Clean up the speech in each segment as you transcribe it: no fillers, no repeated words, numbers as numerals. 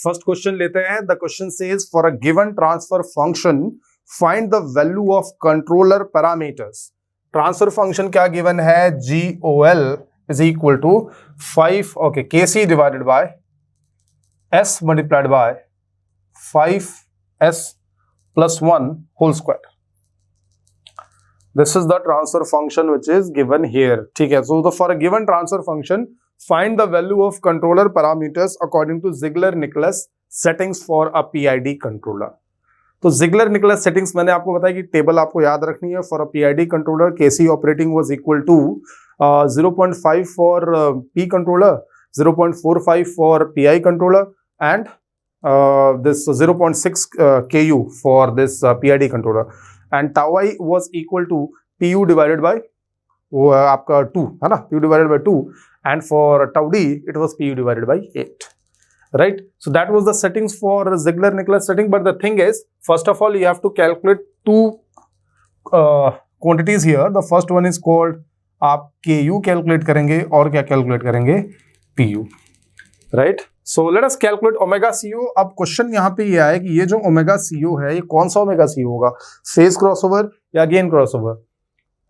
First question लेते हैं. The question says for a given transfer function find the value of controller parameters. Transfer function क्या given है? GOL is equal to 5 okay KC divided by S multiplied by 5S plus 1 whole square. This is the transfer function which is given here. ठीक है. So for a given transfer function find the value of controller parameters according to Ziegler-Nicholas settings for a PID controller. तो Ziegler-Nicholas settings मैंने आपको बताया कि table आपको याद रखनी है. For a PID controller KC operating was equal to 0.5 for P controller, 0.45 for PI controller, and this 0.6 KU for this PID controller, and tau I was equal to PU divided by आपका 2 है ना, PU divided by 2, and for tau D it was PU divided by 8. Right? So that was the settings for Ziegler-Nicholas setting. But the thing is, first of all, you have to calculate two quantities here. The first one is called आप KU calculate करेंगे और क्या calculate करेंगे? PU. Right? So let us calculate omega CO. अब question यहाँ पे ये आया कि ये जो omega CO है, ये कौन सा omega CO होगा? फेज क्रॉसओवर या gain crossover?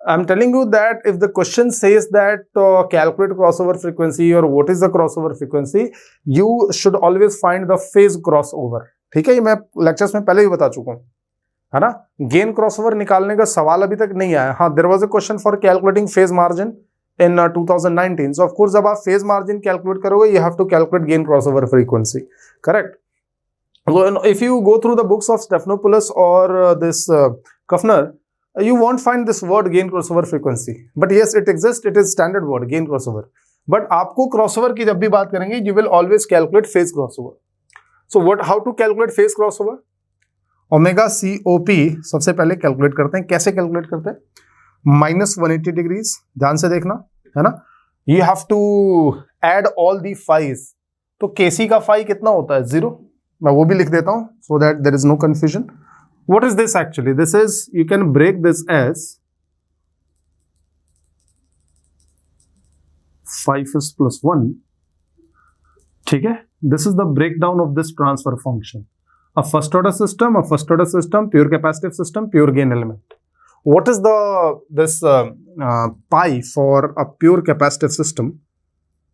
I'm telling you that if the question says that calculate crossover frequency or what is the crossover frequency, you should always find the phase crossover. ठीक है, ये मैं lectures में पहले ही बता चुका हूँ, है ना. गेन क्रॉसओवर निकालने का सवाल अभी तक नहीं आया. हाँ, there was a question for calculating phase margin in 2019. So of course जब आप फेज मार्जिन कैलकुलेट करोगे, you have to calculate gain crossover frequency. Correct. If you go through the books of Stephanopoulos और this Kuffner, you won't find this word gain crossover frequency, but yes it exists. It is standard word gain crossover. But आपको crossover की जब भी बात करेंगे, you will always calculate phase crossover. So how to calculate phase crossover? Omega COP सबसे पहले calculate करते हैं. कैसे कैलकुलेट करते हैं? -180 डिग्रीज. ध्यान से देखना, है ना. You have to add all the phi's. तो KC का phi कितना होता है? 0. मैं वो भी लिख देता हूँ so that there is no confusion. What is this actually? This is, you can break this as 5s plus 1. ठीक है? This is the breakdown of this transfer function. A first order system, pure capacitive system, pure gain element. What is this pi for a pure capacitive system?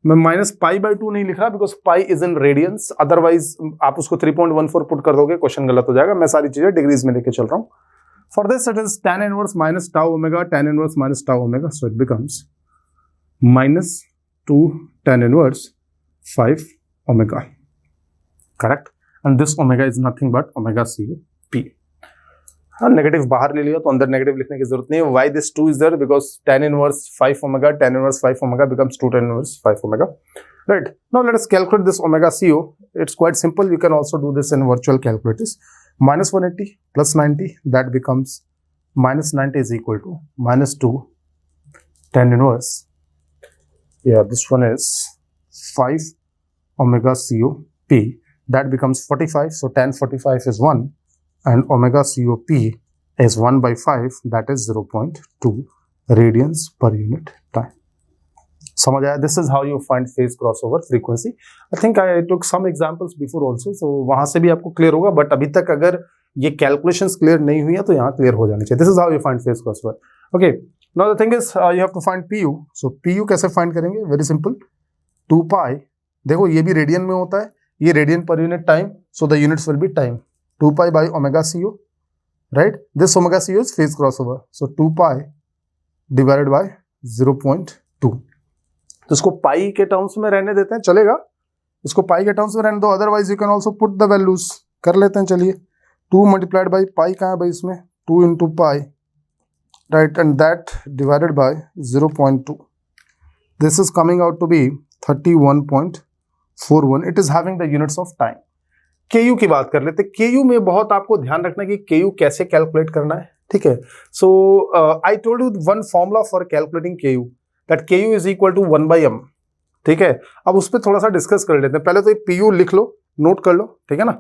मैं -pi/2 नहीं लिख रहा because pi is in radiance. Otherwise आप उसको 3.14 put कर दोगे, question गलत हो जाएगा. मैं सारी चीजें डिग्रीज में लेके चल रहा हूँ. For this it is tan inverse minus tau omega, tan inverse minus tau omega, so it becomes -2 tan inverse 5 omega. Correct. And this omega is nothing but omega COP. हाँ, नेगेटिव बाहर ले लिया तो अंदर नेगेटिव लिखने की जरूरत नहीं है. Why this 2 is there? Because tan inverse 5 omega, tan inverse 5 omega becomes 2 tan inverse 5 omega. Right. Now let us calculate this omega CO. It's quite simple. You can also do this in virtual calculators. -180 plus 90, that becomes -90 is equal to -2 tan inverse. Yeah, this one is 5 omega COP. That becomes 45. So tan 45 is 1. And omega COP is 1/5, that is 0.2 radians per unit time. समझ आया? This is how you find phase crossover frequency. I think I took some examples before also, so वहाँ से भी आपको clear होगा. But अभी तक अगर ये calculations क्लियर नहीं हुई है तो यहाँ क्लियर हो जानी चाहिए. This is how you find phase crossover. Okay. Now the thing is you have to find PU. So PU कैसे find करेंगे? Very simple. 2 pi. देखो ये भी रेडियन में होता है, ये radian per unit time, so the units will be time. 2 pi by omega CO, right? This omega CO is phase crossover. So 2 pi divided by 0.2. तो इसको पाई के टर्म्स में रहने देते हैं, चलेगा. इसको पाई के टर्म्स में रहने दो. Otherwise you can also put the values. कर लेते हैं, चलिए. 2 मल्टीप्लाइड बाई पाई कहाँ है भाई इसमें? 2 into pi, right? And that divided by 0.2. This is coming out to be 31.41. It is having the units of time. KU की बात कर लेते. KU में बहुत आपको ध्यान रखना कि KU कैसे कैलकुलेट करना है. ठीक है. So I told you one formula for calculating KU, that KU is equal to 1/m. ठीक है. अब उस पर थोड़ा सा डिस्कस कर लेते हैं. पहले तो ये PU लिख लो, नोट कर लो, ठीक है ना.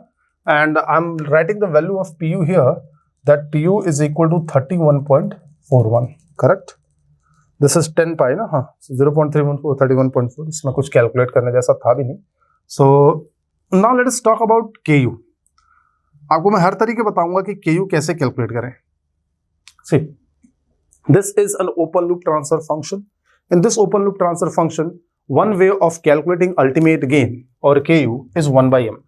And I am writing the value of PU here, that PU is equal to 31.41. Correct. This is 10 pi ना. हाँ, 0.314 31.4. इसमें कुछ कैलकुलेट करने जैसा था भी नहीं. So now let us talk about KU. आपको मैं हर तरीके बताऊंगा कि KU कैसे कैलकुलेट करें. See, this is an open loop transfer function. In this open loop transfer function, one way of calculating ultimate gain or KU is 1 by m.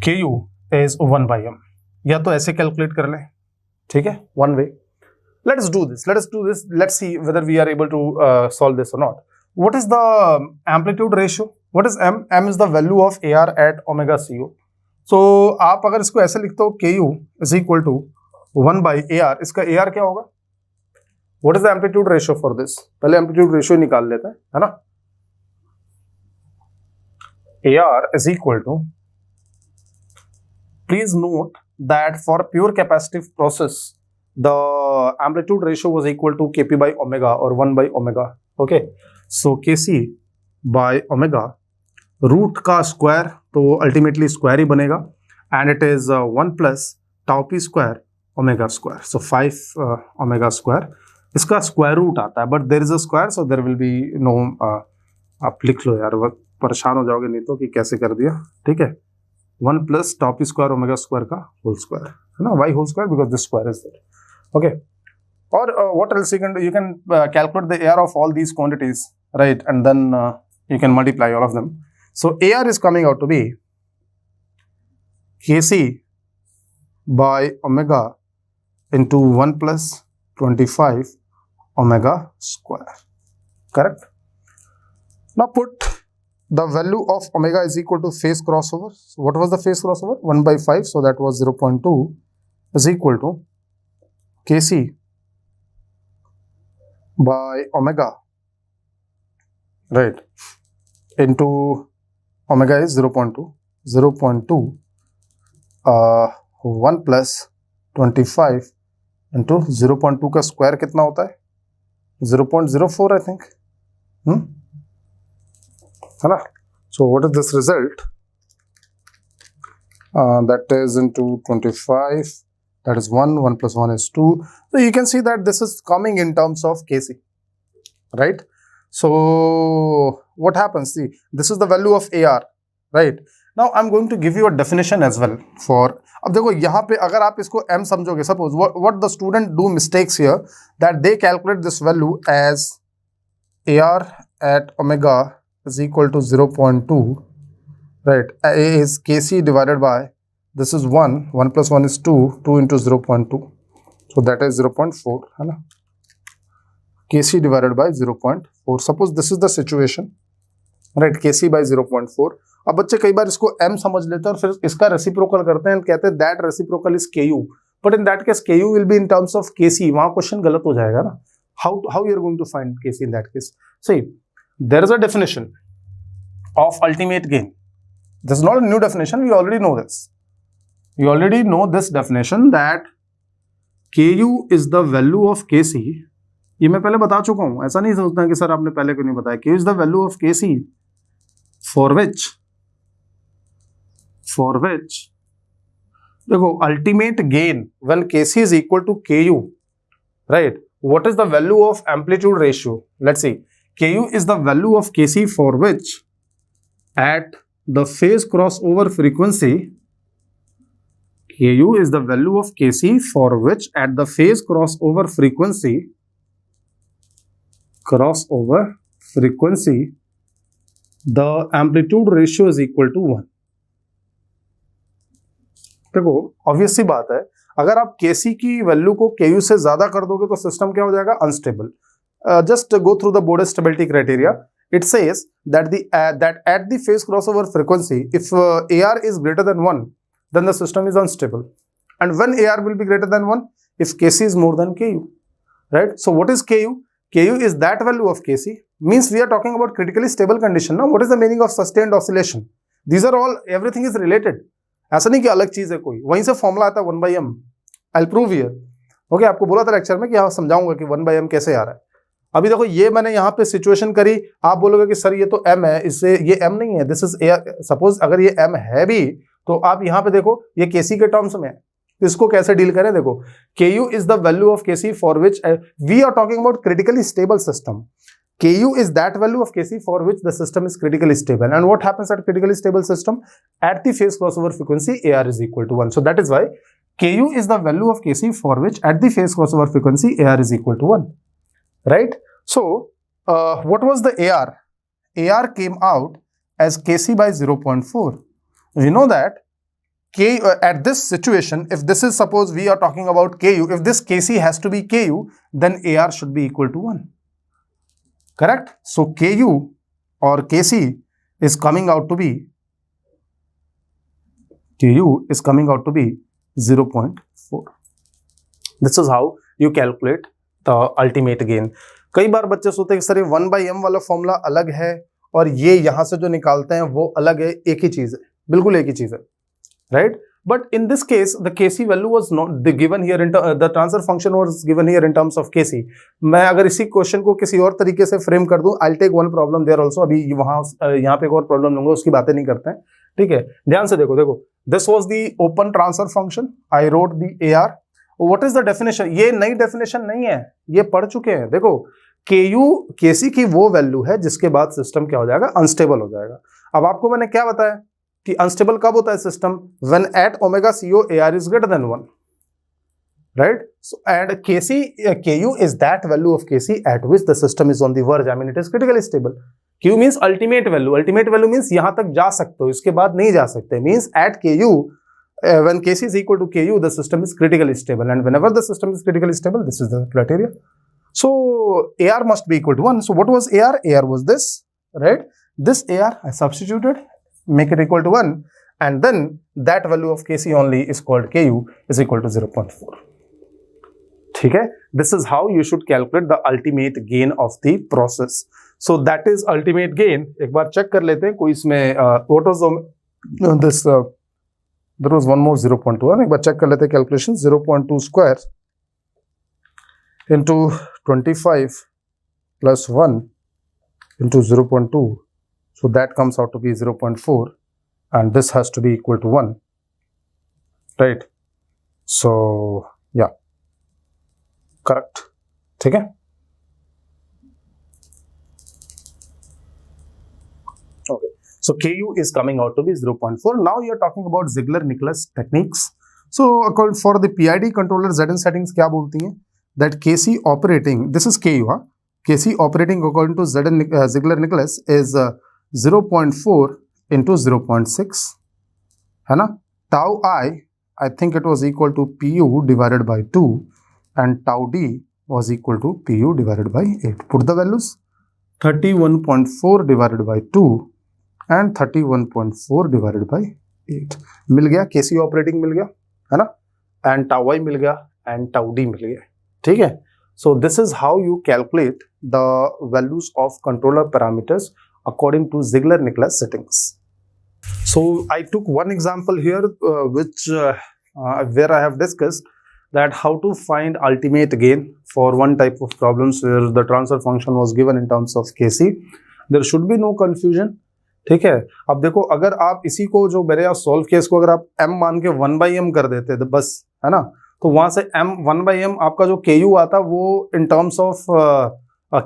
KU is 1 by m. या तो ऐसे calculate कर लें, ठीक है, one way. Let us do this. Let's see whether we are able to solve this or not. What is the amplitude ratio? What is m? M is the value of AR at omega CO. So आप अगर इसको ऐसे लिखते हो KU is equal to 1 by AR, इसका AR क्या होगा? What is the amplitude ratio for this? पहले amplitude ratio निकाल लेते हैं, है ना? AR is equal to, please note that for pure capacitive process, the amplitude ratio was equal to Kp by omega or 1 by omega. Okay, so Kc by omega, root का square तो ultimately square ही बनेगा, and it is 1 plus tau P square omega square. So 5 omega square, इसका square root आता है, but there is a square, so there will be no. आप लिख लो यार, वक्त परेशान हो जाओगे नहीं तो कि कैसे कर दिया. ठीक है, 1 plus tau P square omega square का होल स्क्वायर, है ना, Y whole square, because this square is there. Okay, और what else you can calculate the AR of all these quantities, right, and then you can multiply all of them. So AR is coming out to be Kc by omega into 1 plus 25 omega square, correct? Now put the value of omega is equal to phase crossover. So what was the phase crossover? 1 by 5, so that was 0.2 is equal to Kc by omega, right, into omega is 0.2, 1 plus 25 into 0.2 का square कितना होता है? 0.04 I think, है ना? So what is this result? That is into 25, that is 1 plus 1 is 2. So you can see that this is coming in terms of Kc, right? So what happens? See, this is the value of AR, right? Now I'm going to give you a definition as well for. अब देखो यहाँ पे अगर आप इसको m समझोगे, suppose what the student do mistakes here, that they calculate this value as AR at omega is equal to 0.2, right? A is Kc divided by, this is 1 plus 1 is 2 into 0.2, so that is 0.4, है ना? Kc divided by 0.4. Suppose this is the situation, right? Kc by 0.4. अब बच्चे कई बार इसको m समझ लेते हैं और फिर इसका रेसिप्रोकल करते हैं, कहते हैं that reciprocal is Ku, but in that case Ku will be in terms of Kc. वहाँ क्वेश्चन गलत हो जाएगा ना. How you are going to find Kc in that case? See, there is a definition of ultimate gain. This is not a new definition. We already know this. You already know this definition that Ku is the value of Kc. ये मैं पहले बता चुका हूं, ऐसा नहीं सोचना कि सर आपने पहले क्यों नहीं बताया. K is the value of Kc for which देखो ultimate gain when Kc is equal to Ku, right? What is the value of amplitude ratio? Let's see. Ku is the value of Kc for which at the phase crossover frequency, Ku is the value of Kc for which at the phase crossover frequency, the amplitude ratio is equal to 1. देखो obvious सी बात है, अगर आप Kc की value को Ku से ज्यादा कर दोगे तो सिस्टम क्या हो जाएगा? Unstable. Just go through the Bode stability criteria. It says that at the phase crossover frequency, if AR is greater than 1, then the system is unstable. And when AR will be greater than 1? If Kc is more than Ku, right? So what is Ku? Ku is that value of Kc, means we are talking about critically stable condition. Now what is the meaning of sustained oscillation? These are all, everything is related. ऐसा नहीं कि अलग चीज है कोई, वहीं से formula आता है 1 by m. I'll prove here. Okay, आपको बोला था लेक्चर में कि यहाँ समझाऊंगा कि 1 by m कैसे आ रहा है. अभी देखो ये मैंने यहाँ पे सिचुएशन करी, आप बोलोगे कि सर ये तो m है, इससे ये m नहीं है, दिस इज a. सपोज अगर ये m है भी तो आप यहाँ पे देखो ये Kc के टर्म्स में है, तो इसको कैसे डील करें? देखो Ku is the value of Kc for which we are talking about critically stable system. Ku is that value of Kc for which the system is critically stable. And what happens at critically stable system? At the phase crossover frequency, AR is equal to 1. So that is why Ku is the value of Kc for which at the phase crossover frequency, AR is equal to 1. Right? So what was the AR? AR came out as Kc by 0.4. We know that at this situation, if this is, suppose we are talking about Ku, if this Kc has to be Ku, then AR should be equal to 1. Correct? So Ku or Kc is coming out to be 0.4. This is how you calculate the ultimate gain. कई बार बच्चे सोचते हैं कि sir ये 1/m वाला formula अलग है और ये यहां से जो निकालते हैं वो अलग है, एक ही चीज है, बिल्कुल एक ही चीज है, right? But in this case, the Kc value was not given here. The transfer function was given here in terms of Kc. मैं अगर इसी क्वेश्चन को किसी और तरीके से फ्रेम कर दूं, I'll take one problem there also. अभी यहाँ पे एक और प्रॉब्लम लूंगा, उसकी बातें नहीं करते हैं, ठीक है? ध्यान से देखो. This was the open transfer function. I wrote the AR. What is the definition? ये नई डेफिनेशन नहीं है, ये पढ़ चुके हैं. देखो, Kc की वो वैल्यू है जिसके बाद सिस्टम क्या हो जाएगा? अनस्टेबल हो जाएगा. अब आपको मैंने क्या बताया कि अनस्टेबल कब होता है system? When eight omega CO AR is greater than 1, right? So and Ku is that value of Kc at which the system is on the verge. I mean, it is critically stable. Q means ultimate value. Ultimate value means यहां तक जा सकते हो, इसके बाद नहीं जा सकते. Means at Ku, when Kc is equal to Ku, the system is critically stable. And whenever the system is critically stable, this is the criteria. So AR must be equal to 1. So what was AR? AR was this, right? This AR I substituted, make it equal to 1, and then that value of Kc only is called Ku is equal to 0.4. ठीक है? This is how you should calculate the ultimate gain of the process. So that is ultimate gain. एक बार check कर लेते हैं कोई इसमें what was this there was one more 0.2. एक बार check कर लेते हैं calculation. 0.2 square into 25 plus 1 into 0.2. So that comes out to be 0.4, and this has to be equal to 1, right? So yeah, correct. ठीक है? Okay. So Ku is coming out to be 0.4. Now you are talking about Ziegler-Nicholas techniques. So according for the PID controller, Zn settings क्या बोलती हैं? That Kc operating, this is Ku, huh? Kc operating according to Ziegler-Nicholas is 0.4 into 0.6, है ना? Tau I think it was equal to Pu divided by 2, and tau d was equal to Pu divided by 8. Put the values. 31.4 divided by 2 and 31.4 divided by 8. मिल गया, Kc operating मिल गया, है ना? And tau I मिल गया and tau d मिल गया, ठीक है? So this is how you calculate the values of controller parameters according to Ziegler-Nicholas settings. So I took one example here where I have discussed that how to find ultimate gain for one type of problems where the transfer function was given in terms of Kc. There should be no confusion. ठीक है? अब देखो, अगर आप इसी को जो मेरे यहाँ सॉल्व किया, इसको अगर आप m मान के 1/m कर देते तो बस, है ना? तो वहां से m 1/m आपका जो Ku आता वो इन टर्म्स ऑफ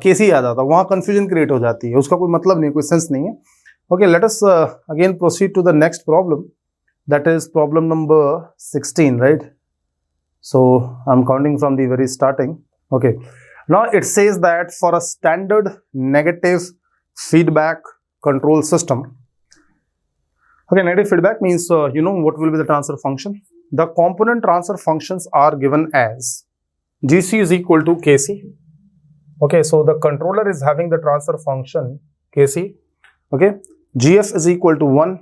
Kc आ जाता, वहां कंफ्यूजन क्रिएट हो जाती है, उसका कोई मतलब नहीं, कोई सेंस नहीं है. Okay, let us again proceed to the next problem. That is problem number 16, right? So I'm counting from the very starting. Okay, now it says that for a standard negative feedback control system, okay, negative feedback means you know what will be the transfer function. The component transfer functions are given as Gc is equal to Kc. Okay, so the controller is having the transfer function Kc. Okay, Gf is equal to 1,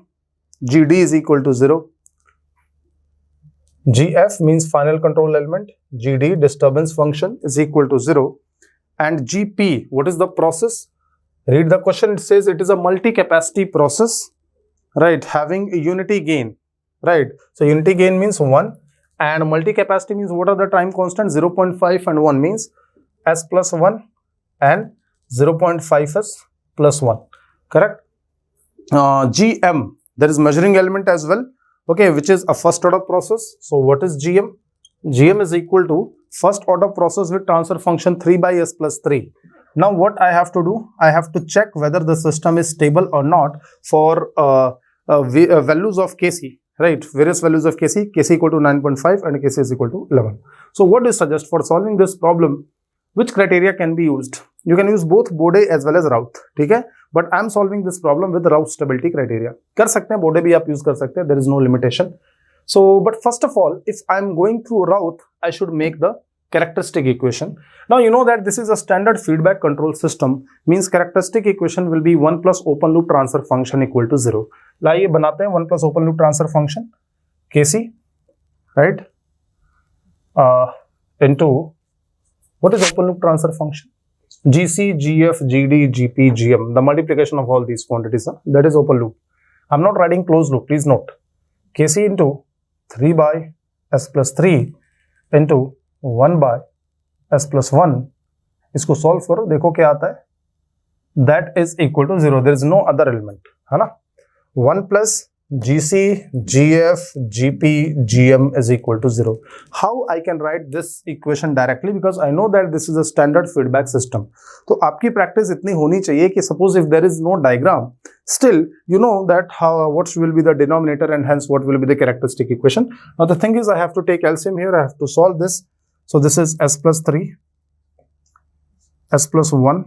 Gd is equal to 0. Gf means final control element, Gd disturbance function is equal to 0, and Gp, what is the process? Read the question. It says it is a multi-capacity process, right, having a unity gain, right? So unity gain means 1, and multi-capacity means what are the time constants? 0.5 and 1 means s plus 1 and 0.5s plus 1, correct? Gm, there is measuring element as well, okay, which is a first order process. So what is Gm? Gm is equal to first order process with transfer function 3/s plus 3. Now what I have to do, I have to check whether the system is stable or not for values of Kc, right? Various values of Kc, Kc equal to 9.5 and Kc is equal to 11. So what do you suggest for solving this problem? Which criteria can be used? You can use both Bode as well as Routh, ठीक है? But I am solving this problem with Routh stability criteria. कर सकते हैं, Bode भी आप use कर सकते हैं, there is no limitation. So, but first of all, if I am going through Routh, I should make the characteristic equation. Now you know that this is a standard feedback control system, means characteristic equation will be 1 plus open loop transfer function equal to 0. लाइए बनाते हैं 1 plus open loop transfer function Kc, right, into what is open loop transfer function? Gc, Gf, Gd, Gp, Gm, the multiplication of all these quantities, that is open loop. I'm not writing closed loop, please note. Kc into 3 by s plus 3 into 1 by s plus 1, इसको solve करो, देखो क्या आता है, that is equal to 0. there is no other element, है ना? 1 plus Gc, Gf, Gp, Gm is equal to 0. How I can write this equation directly? Because I know that this is a standard feedback system. तो आपकी practice इतनी होनी चाहिए कि suppose if there is no diagram, still you know that how what will be the denominator and hence what will be the characteristic equation. Now the thing is, I have to take LCM here. I have to solve this. So this is s plus 3, s plus 1.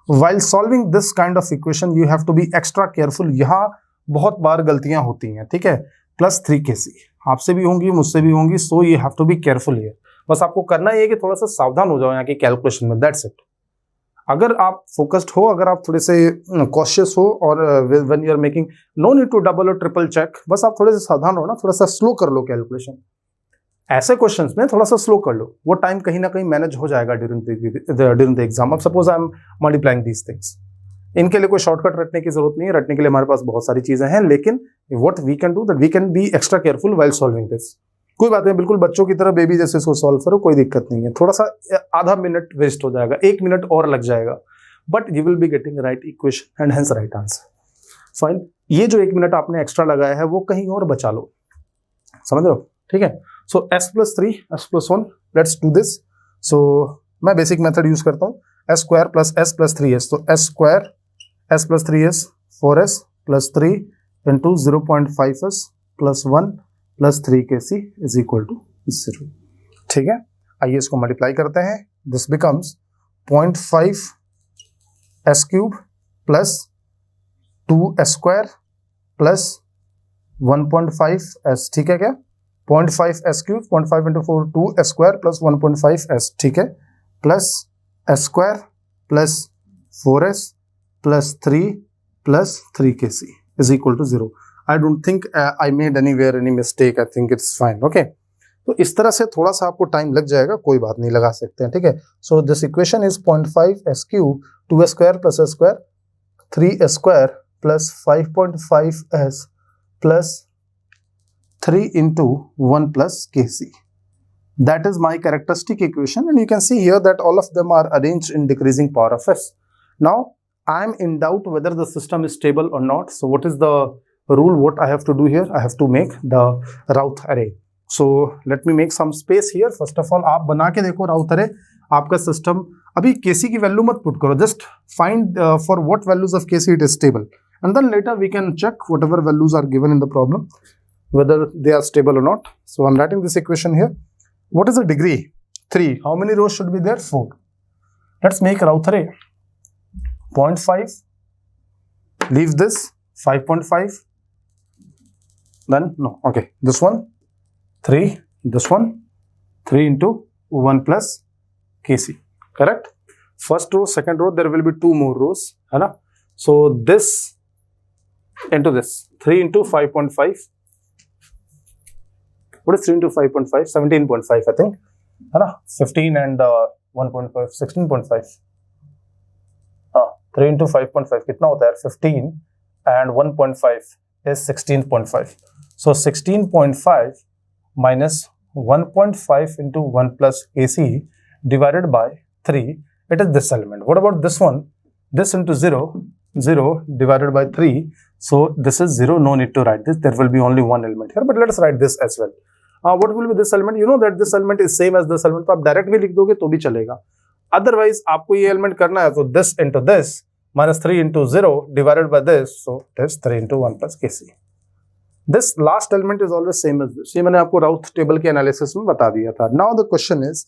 While solving this kind of equation, you have to be extra careful. यहाँ बहुत बार गलतियां होती हैं, ठीक है? Plus 3 Kc आपसे भी होंगी, मुझसे भी होंगी, so you have to be careful here. बस आपको करना ये कि थोड़ा सा सावधान हो जाओ यहाँ की कैलकुलेशन में, दैट्स इट. अगर आप फोकस्ड हो, अगर आप थोड़े से कॉशियस हो, और when you are making, no need to double और ट्रिपल चेक, बस आप थोड़े से सावधान हो ना, थोड़ा सा स्लो कर लो कैलकुलेशन. ऐसे क्वेश्चंस में थोड़ा सा स्लो कर लो, वो टाइम कहीं ना कहीं मैनेज हो जाएगा ड्यूरिंग द एग्जाम. अब suppose I am multiplying these things, इनके लिए कोई शॉर्टकट रटने की जरूरत नहीं है. रटने के लिए हमारे पास बहुत सारी चीजें हैं, लेकिन what we can do that we can be extra careful while solving this. कोई बात नहीं, बिल्कुल बच्चों की तरह बेबी जैसे इसको सॉल्व करो, कोई दिक्कत नहीं है. थोड़ा सा आधा मिनट वेस्ट हो जाएगा, 1 मिनट और लग जाएगा, but you will be getting right equation and hence right answer. Fine. ये जो 1 मिनट आपने एक्स्ट्रा लगाया है वो कहीं और बचा लो, समझ रहे हो? ठीक है. So s plus 3, s plus 1, let's do this. So मैं बेसिक मेथड यूज करता हूँ, s square plus s plus 3s. तो s square s plus 3s 4s plus 3 into 0.5s plus 1 plus 3 Kc is equal to 0. ठीक है. आइए इसको multiply करते हैं. This becomes 0.5 s cube plus 2s square plus 1.5 s. ठीक है क्या? 0.5 s cube, 0.5 into 4 2s square plus 1.5 s. ठीक है. Plus s square plus 4s plus 3 plus 3 Kc is equal to 0. I don't think I made anywhere any mistake. I think it's fine. Okay. तो इस तरह से थोड़ा सा आपको time लग जाएगा, कोई बात नहीं, लगा सकते हैं, ठीक है. So this equation is 0.5 s cube 2s square plus s square 3s square plus 5.5 s plus 3 into 1 plus Kc. That is my characteristic equation, and you can see here that all of them are arranged in decreasing power of s. Now I am in doubt whether the system is stable or not. So what is the rule? What I have to do here? I have to make the Routh array. So let me make some space here. First of all, आप बना के देखो Routh array. आपका system, अभी Kc की value मत put करो, just find for what values of Kc it is stable, and then later we can check whatever values are given in the problem whether they are stable or not. So I'm writing this equation here. What is the degree? 3. How many rows should be there? 4. Let's make Routh array. 0.5, leave this 5.5, then no, okay, this one 3, this one 3 into 1 plus Kc, correct? First row, second row, there will be 2 more rows, है ना? So this into this 3 into 5.5. What is 3 into 5.5? 17.5, I think, है ना? 15 and 1.5, 16.5. 3 into 5.5 कितना होता है? 15 and 1.5 is 16.5. So 16.5 minus 1.5 into 1 plus Kc divided by 3. It is this element. What about this one? This into 0, 0 divided by 3. So this is 0. No need to write this. There will be only one element here. But let us write this as well. What will be this element? You know that this element is same as this element. तो आप direct भी लिख दोगे तो भी चलेगा. Otherwise आपको ये एलिमेंट करना है तो this into this -3 into 0 divided by this, so that's 3 into 1 plus kc. This last element is always same as this. ये मैंने आपको राउथ टेबल के एनालिसिस में बता दिया था. Now the question is,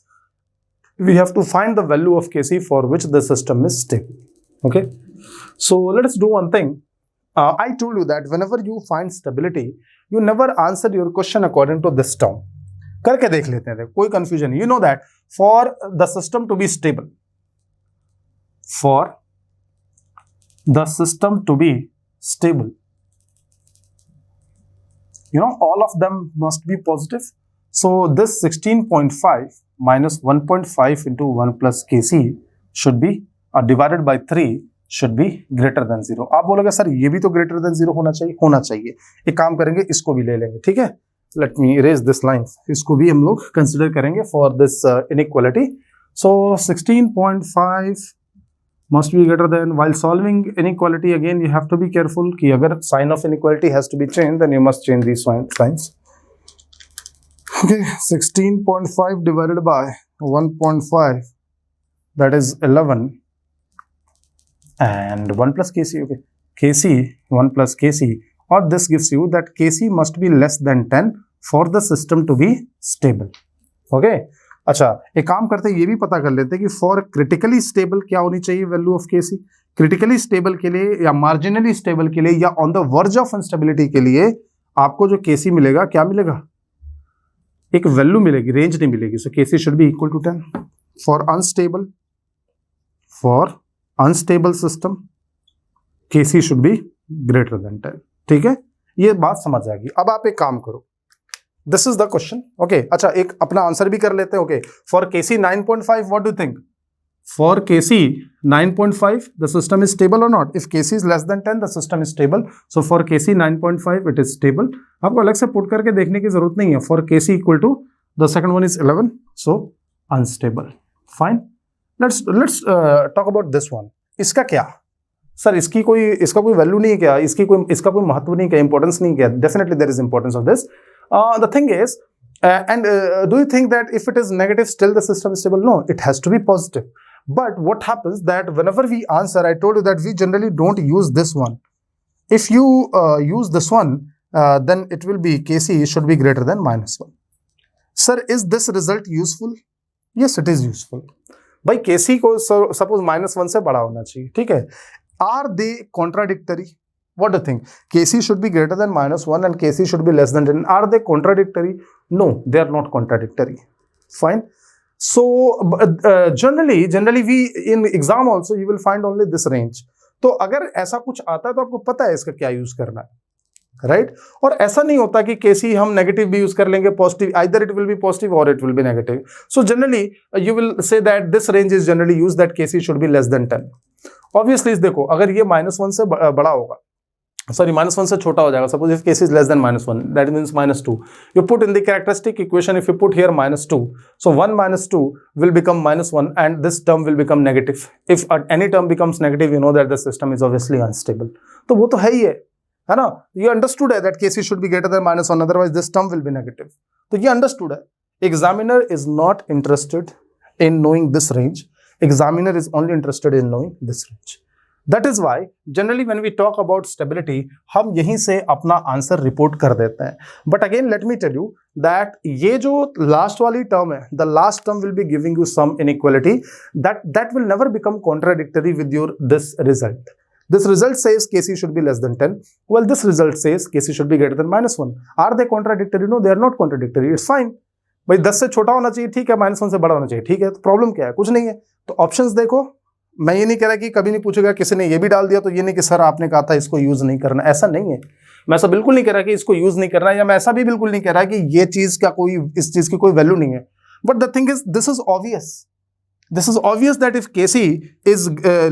we have to find the value of kc for which the system is stable. Okay, so let us do one thing. I told you that whenever you find stability, you never answer your question according to this term. करके देख लेते हैं, कोई confusion नहीं. You know that for the system to be stable, for the system to be stable, you know, all of them must be positive. So this 16.5 minus 1.5 into 1 plus kc should be divided by 3 should be greater than 0. आप बोलोगे sir ये भी तो greater than 0 होना चाहिए. एक काम करेंगे, इसको भी ले लेंगे. ठीक है, let me erase this line. इसको भी हम लोग consider करेंगे for this inequality. So 16.5 must be greater than, while solving inequality again you have to be careful कि अगर sign of inequality has to be changed then you must change these signs. Okay, 16.5 divided by 1.5, that is 11, and 1 plus kc. Okay, kc 1 plus kc, or this gives you that kc must be less than 10 for the system to be stable. Okay, अच्छा एक काम करते हैं, ये भी पता कर लेते हैं कि फॉर क्रिटिकली स्टेबल क्या होनी चाहिए value of KC. Critically stable के लिए या मार्जिनली स्टेबल के लिए या on the verge of unstability के लिए आपको जो केसी मिलेगा, क्या मिलेगा, एक वैल्यू मिलेगी, रेंज नहीं मिलेगी. So KC should be equal to 10. For unstable system KC should be greater than 10. ठीक है, ये बात समझ आएगी. अब आप एक काम करो, this is the question. Okay, अच्छा एक अपना आंसर भी कर लेते हैं. Okay, for KC 9.5, what do you think? For KC 9.5 the system is stable और not? If KC is less than 10 the system is stable. So for KC 9.5 it is stable. आपको अलग से पुट करके देखने की जरूरत नहीं है. For KC equal to the second one is 11, so unstable. Fine, let's talk about this one. इसका क्या सर, इसका कोई वैल्यू नहीं है क्या? इसका कोई महत्व नहीं क्या? इंपॉर्टेंस नहीं क्या? Definitely there is importance of this. The thing is, do you think that if it is negative, still the system is stable? No, it has to be positive. But what happens that whenever we answer, I told you that we generally don't use this one. If you use this one, then it will be kc should be greater than -1. Sir, is this result useful? Yes, it is useful. भाई kc को suppose -1 से बड़ा होना चाहिए. ठीक है, are they contradictory? What do you think? kc should be greater than -1 and kc should be less than 10. Are they contradictory? No, they are not contradictory. Fine. So generally we in exam also you will find only this range. तो अगर ऐसा कुछ आता है तो आपको पता है इसका क्या यूज करना है, राइट? और ऐसा नहीं होता कि kc हम नेगेटिव भी यूज कर लेंगे, positive, either it will be positive और it will be negative. So generally you will say that this range is generally use that kc should be less than 10. Obviously देखो, अगर ये -1 से बड़ा होगा, sorry, -1 से छोटा हो जाएगा. Suppose if kc is less than -1, that means -2. You put in the characteristic equation, if you put here -2, so 1 minus 2 will become -1 and this term will become negative. If any term becomes negative, you know that the system is obviously unstable. तो वो तो है ही है ना? You understood है that kc should be greater than -1, otherwise this term will be negative. तो ये understood है. Examiner is not interested in knowing this range. Examiner is only interested in knowing this range. That is why generally when we talk about stability, हम यहीं से अपना answer report कर देते हैं. But again let me tell you that ये जो last वाली टर्म है, the last term will be giving you some inequality that will never become contradictory with your this result. This result says kc should be less than 10. Well, this result says kc should be greater than -1. Are they contradictory? No, they are not contradictory. It's fine. भाई 10 से छोटा होना चाहिए, ठीक है, -1 से बड़ा होना चाहिए, ठीक है. तो प्रॉब्लम क्या है? कुछ नहीं है. तो ऑप्शंस देखो. मैं ये नहीं कह रहा कि कभी नहीं पूछेगा किसी ने ये भी डाल दिया तो ये नहीं कि सर आपने कहा था इसको यूज नहीं करना. ऐसा नहीं है. मैं ऐसा बिल्कुल नहीं कह रहा कि इसको यूज नहीं करना, या मैं ऐसा भी बिल्कुल नहीं कह रहा कि ये चीज का कोई, इस चीज की कोई वैल्यू नहीं है. But the thing is, this is obvious that if kc is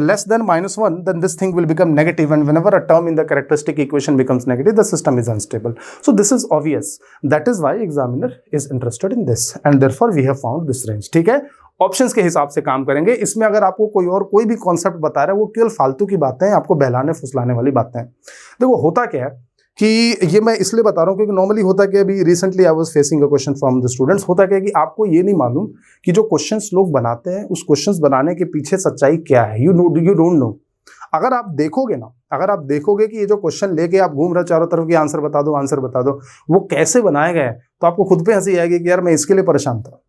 less than -1, then this thing will become negative, and whenever a term in the characteristic equation becomes negative, the system is unstable. So this is obvious. That is why examiner is interested in this, and therefore we have found this range. ठीक है, options के हिसाब से काम करेंगे. इसमें अगर आपको कोई भी कॉन्सेप्ट बता रहा है, वो केवल फालतू की बातें हैं, आपको बहलाने फुसलाने वाली बातें हैं. देखो होता क्या है कि ये मैं इसलिए बता रहा हूँ क्योंकि नॉर्मली होता है कि अभी recently I was facing a question from the students, होता क्या है कि आपको ये नहीं मालूम कि जो क्वेश्चंस लोग बनाते हैं उस क्वेश्चंस बनाने के पीछे सच्चाई क्या है, यू डोंट नो। अगर आप देखोगे ना, अगर आप देखोगे कि ये जो क्वेश्चन लेके आप घूम रहे हो चारों तरफ की आंसर बता दो आंसर बता दो, वो कैसे बनाए गए तो आपको खुद पे हंसी आएगी कि यार मैं इसके लिए परेशान था,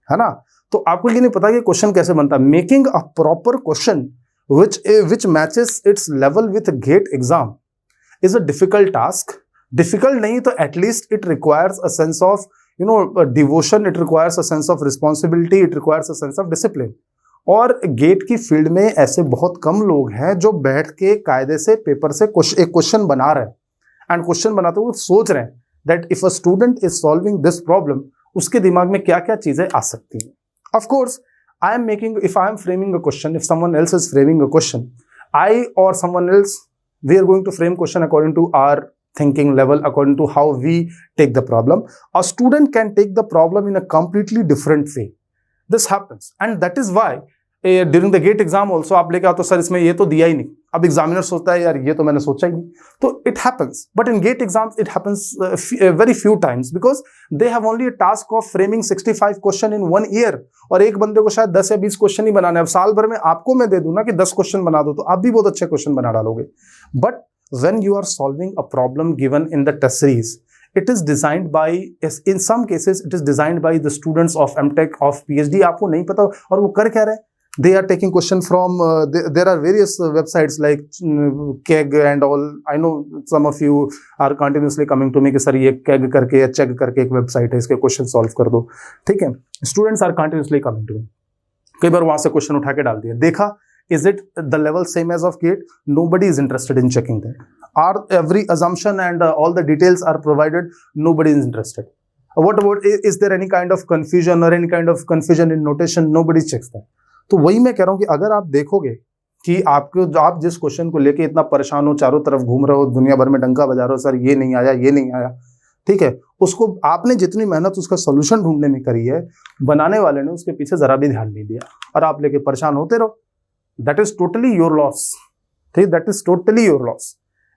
है ना। तो आपको ये नहीं पता कि क्वेश्चन कैसे बनता है। Making a proper question which matches its level with GATE exam is a difficult task. Difficult नहीं तो at least it requires a sense of devotion, it requires a sense of responsibility, it requires a sense of discipline. और gate की field में ऐसे बहुत कम लोग हैं जो बैठ के कायदे से पेपर से एक क्वेश्चन बना रहे हैं, एंड क्वेश्चन बनाते हुए सोच रहे हैं that if a student is solving this problem उसके दिमाग में क्या क्या चीजें आ सकती हैं। Of course if I am framing a question, if someone else is framing a question, I or someone else, we are going to frame question according to our thinking level, according to how we take the problem. A student can take the problem in a completely different way. This happens, and that is why during the GATE exam also आप लेके आओ तो sir इसमें ये तो दिया ही नहीं, अब एग्जामिनर सोचता है यार ये तो मैंने सोचा ही नहीं, तो it happens. But in GATE exams it happens very few times because they have only a task of framing 65 question in 1 year, और एक बंदे को शायद 10 या 20 क्वेश्चन ही बनाने। अब साल भर में आपको मैं दे दूं ना कि 10 क्वेश्चन बना दो तो आप भी बहुत अच्छे क्वेश्चन बना डालोगे। But when you are solving a problem given in the test series, it is designed by, in some cases it is designed by the students of MTech, of PhD, आपको नहीं पता और वो कर क्या रहे हैं, they are taking question from there are various websites like KEG and all. I know some of you are continuously coming to me कि सर ये KEG करके या चेक करके एक वेबसाइट है, इसके क्वेश्चन सॉल्व कर दो, ठीक है। Students are continuously coming to me, कई बार वहां से क्वेश्चन उठा के डाल दिया, देखा is it the level same as of GATE? Nobody is interested in checking that. Are every assumption and all the details are provided? Nobody is interested. What about, is there any kind of confusion or any kind of confusion in notation? Nobody checks that. तो वही मैं कह रहा हूँ कि अगर आप देखोगे कि आप जिस क्वेश्चन को लेके इतना परेशान हो, चारों तरफ घूम रहे हो, दुनिया भर में डंका बजा रहे हो, सर ये नहीं आया ये नहीं आया, ठीक है, उसको आपने जितनी मेहनत उसका सोल्यूशन ढूंढने में करी है, बनाने वाले ने उसके पीछे जरा भी ध्यान नहीं दिया और आप लेके परेशान होते रहो, that is totally your loss, ठीक, that is totally your loss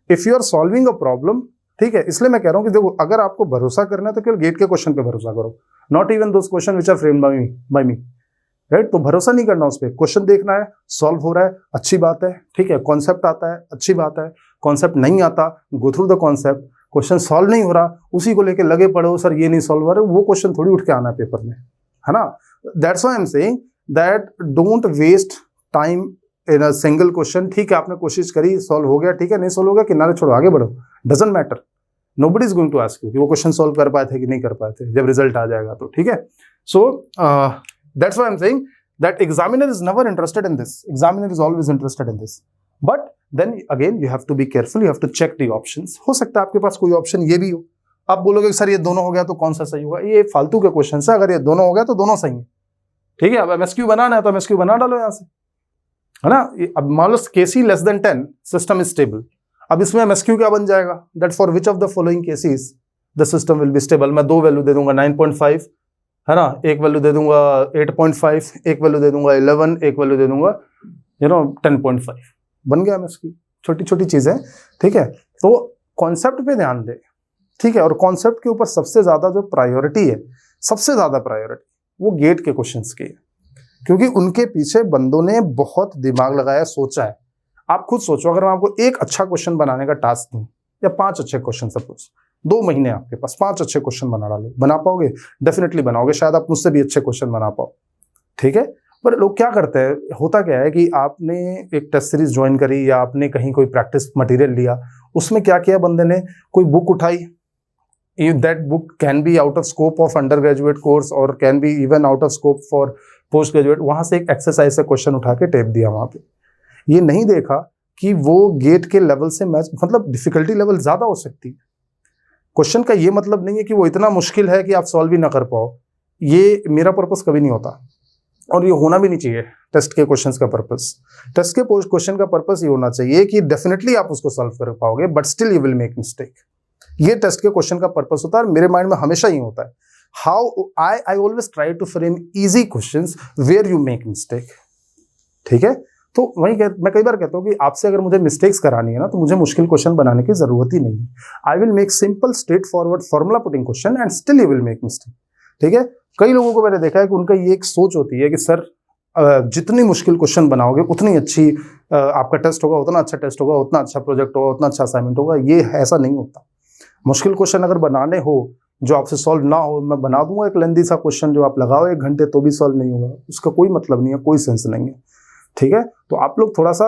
if you are solving a problem, ठीक है। इसलिए मैं कह रहा हूँ कि देखो अगर आपको भरोसा करना है तो केवल गेट के क्वेश्चन पे भरोसा करो, not even those question which are framed by me, right. तो भरोसा नहीं करना उस पर, क्वेश्चन देखना है, सॉल्व हो रहा है, अच्छी बात है, ठीक है, कॉन्सेप्ट आता है, अच्छी बात है, कॉन्सेप्ट नहीं आता, गो through the concept, question solve नहीं हो रहा उसी को लेके लगे पड़े हो, सर ये नहीं सॉल्व हो रहा, वो क्वेश्चन थोड़ी उठ के आना है पेपर में, है ना। That's why I am saying that don't waste time in a single question. ठीक है आपने कोशिश करी, सॉल्व हो गया, ठीक है, नहीं सॉल्व हो गया किनारे छोड़ो, आगे बढ़ो, doesn't matter, nobody is going to ask you कि वो क्वेश्चन सॉल्व कर पाए थे कि नहीं कर पाए थे, जब रिजल्ट आ जाएगा तो, ठीक है। So that's why I am saying that examiner is never interested in this, examiner is always interested in this, but then again you have to be careful, you have to check the options. हो सकता है आपके पास कोई option ये भी हो, आप बोलोगे सर ये दोनों हो गया तो कौन सा सही होगा, ये फालतू के क्वेश्चन है, अगर ये दोनों हो गया तो दोनों सही है, ठीक है। अब एमएसक्यू बनाना है तो एमएसक्यू बना डालो यहाँ से, है ना। अब मान लो KC less than 10 system is stable, अब इसमें एमएसक्यू क्या बन जाएगा, that for which of the following cases the system will be stable. मैं 2 वैल्यू दे दूंगा 9.5, है ना, एक वैल्यू दे दूंगा 8.5, एक वैल्यू दे दूंगा 11, एक वैल्यू दे दूंगा 10.5, बन गया एमएसक्यू। छोटी छोटी चीजें, ठीक है। तो कॉन्सेप्ट पे ध्यान दे, ठीक है, और कॉन्सेप्ट के ऊपर सबसे ज्यादा जो प्रायोरिटी है, सबसे ज्यादा प्रायोरिटी वो गेट के क्वेश्चंस की है, क्योंकि उनके पीछे बंदों ने बहुत दिमाग लगाया, सोचा है। आप खुद सोचो, अगर मैं आपको एक अच्छा क्वेश्चन बनाने का टास्क दूं या 5 अच्छे क्वेश्चन, सपोज 2 महीने आपके पास 5 अच्छे क्वेश्चन बना डालो, बना पाओगे? डेफिनेटली बनाओगे, शायद आप मुझसे भी अच्छे क्वेश्चन बना पाओ, ठीक है। पर लोग क्या करते हैं, होता क्या है कि आपने एक टेस्ट सीरीज ज्वाइन करी या आपने कहीं कोई प्रैक्टिस मटेरियल लिया, उसमें क्या किया बंदे ने, कोई बुक उठाई, that book can be out of scope of undergraduate course or can be even out of scope for post graduate, वहां से एक एक्सरसाइज से क्वेश्चन उठा के टेप दिया वहां पे। ये नहीं देखा कि वो गेट के लेवल से मैच, मतलब डिफिकल्टी लेवल ज्यादा हो सकती है। क्वेश्चन का ये मतलब नहीं है कि वो इतना मुश्किल है कि आप सॉल्व ही ना कर पाओ, ये मेरा पर्पस कभी नहीं होता और ये होना भी नहीं चाहिए। टेस्ट के क्वेश्चंस का पर्पस, टेस्ट के क्वेश्चन का पर्पस ये होना चाहिए कि डेफिनेटली आप उसको सॉल्व कर पाओगे, but still you will make mistake. ये टेस्ट के क्वेश्चन का पर्पस होता है, मेरे माइंड में हमेशा ही होता है। How I always try to frame easy questions where you make mistake, ठीक है। तो मैं कई बार कहता हूँ कि आपसे अगर मुझे मिस्टेक्स करानी है ना तो मुझे मुश्किल क्वेश्चन बनाने की जरूरत ही नहीं है. I will make simple straight forward formula putting question and still you will make mistake. ठीक है, कई लोगों को मैंने देखा है कि उनका ये एक सोच होती है कि सर जितनी मुश्किल क्वेश्चन बनाओगे उतनी अच्छी आपका टेस्ट होगा, उतना अच्छा टेस्ट होगा, उतना अच्छा प्रोजेक्ट होगा, उतना अच्छा असाइनमेंट होगा. ये ऐसा नहीं होता. मुश्किल क्वेश्चन अगर बनाने हो जो आपसे सॉल्व ना हो, मैं बना दूंगा एक लेंदी सा क्वेश्चन जो आप लगाओ 1 घंटे तो भी सॉल्व नहीं होगा, उसका कोई मतलब नहीं है, कोई सेंस नहीं है. ठीक है, तो आप लोग थोड़ा सा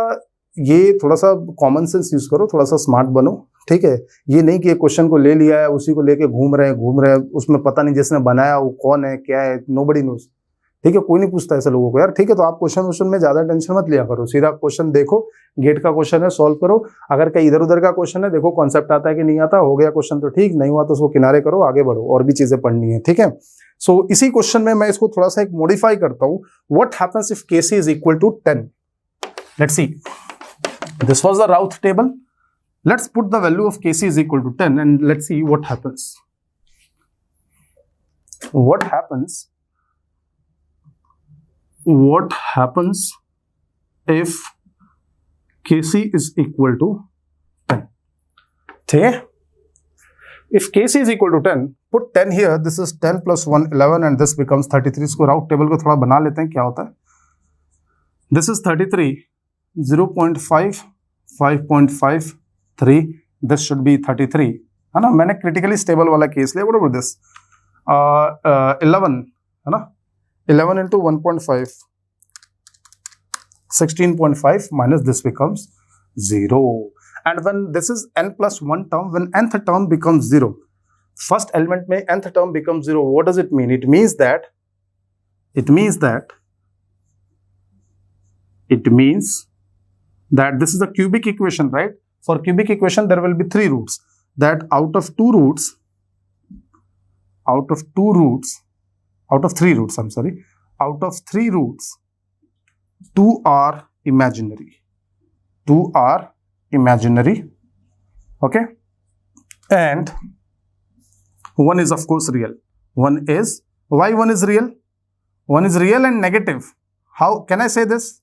कॉमन सेंस यूज करो, थोड़ा सा स्मार्ट बनो. ठीक है, ये नहीं कि एक क्वेश्चन को ले लिया है उसी को लेके घूम रहे हैं, उसमें पता नहीं जिसने बनाया वो कौन है क्या है, नोबडी नोज. ठीक है, कोई नहीं पूछता ऐसे लोगों को यार. ठीक है, तो आप क्वेश्चन में ज्यादा टेंशन मत लिया करो, सीधा क्वेश्चन देखो, गेट का क्वेश्चन है सॉल्व करो. अगर कहीं इधर उधर का क्वेश्चन है देखो कॉन्सेप्ट आता है कि नहीं आता, हो गया क्वेश्चन तो ठीक, नहीं हुआ तो उसको किनारे करो, आगे बढ़ो, और भी चीजें पढ़नी है. ठीक है, सो इसी क्वेश्चन में मैं इसको थोड़ा सा एक मॉडिफाई करता हूं. What happens if Kc is equal to 10? Let's see, this was the Routh table. Let's put the value of Kc is equal to 10 and let's see what happens. What happens if Kc is equal to 10? ठीक है, if Kc is equal to 10, put 10 here. This is 10 plus 1 11 and this becomes 33. इसको राउट table को थोड़ा बना लेते हैं, क्या होता है. This is 33, 0.5, 5.53. This should be 33, है ना. मैंने क्रिटिकली स्टेबल वाला केस लिया. What about this? 11 है ना, 11 into 1.5, 16.5 minus this becomes 0. And when this is n plus 1 term, when nth term becomes 0, first element में nth term becomes 0, what does it mean? It means that this is a cubic equation, right? For cubic equation there will be 3 roots. That out of 3 roots, two are imaginary, okay, and one is of course real. Why one is real? One is real and negative. How can I say this?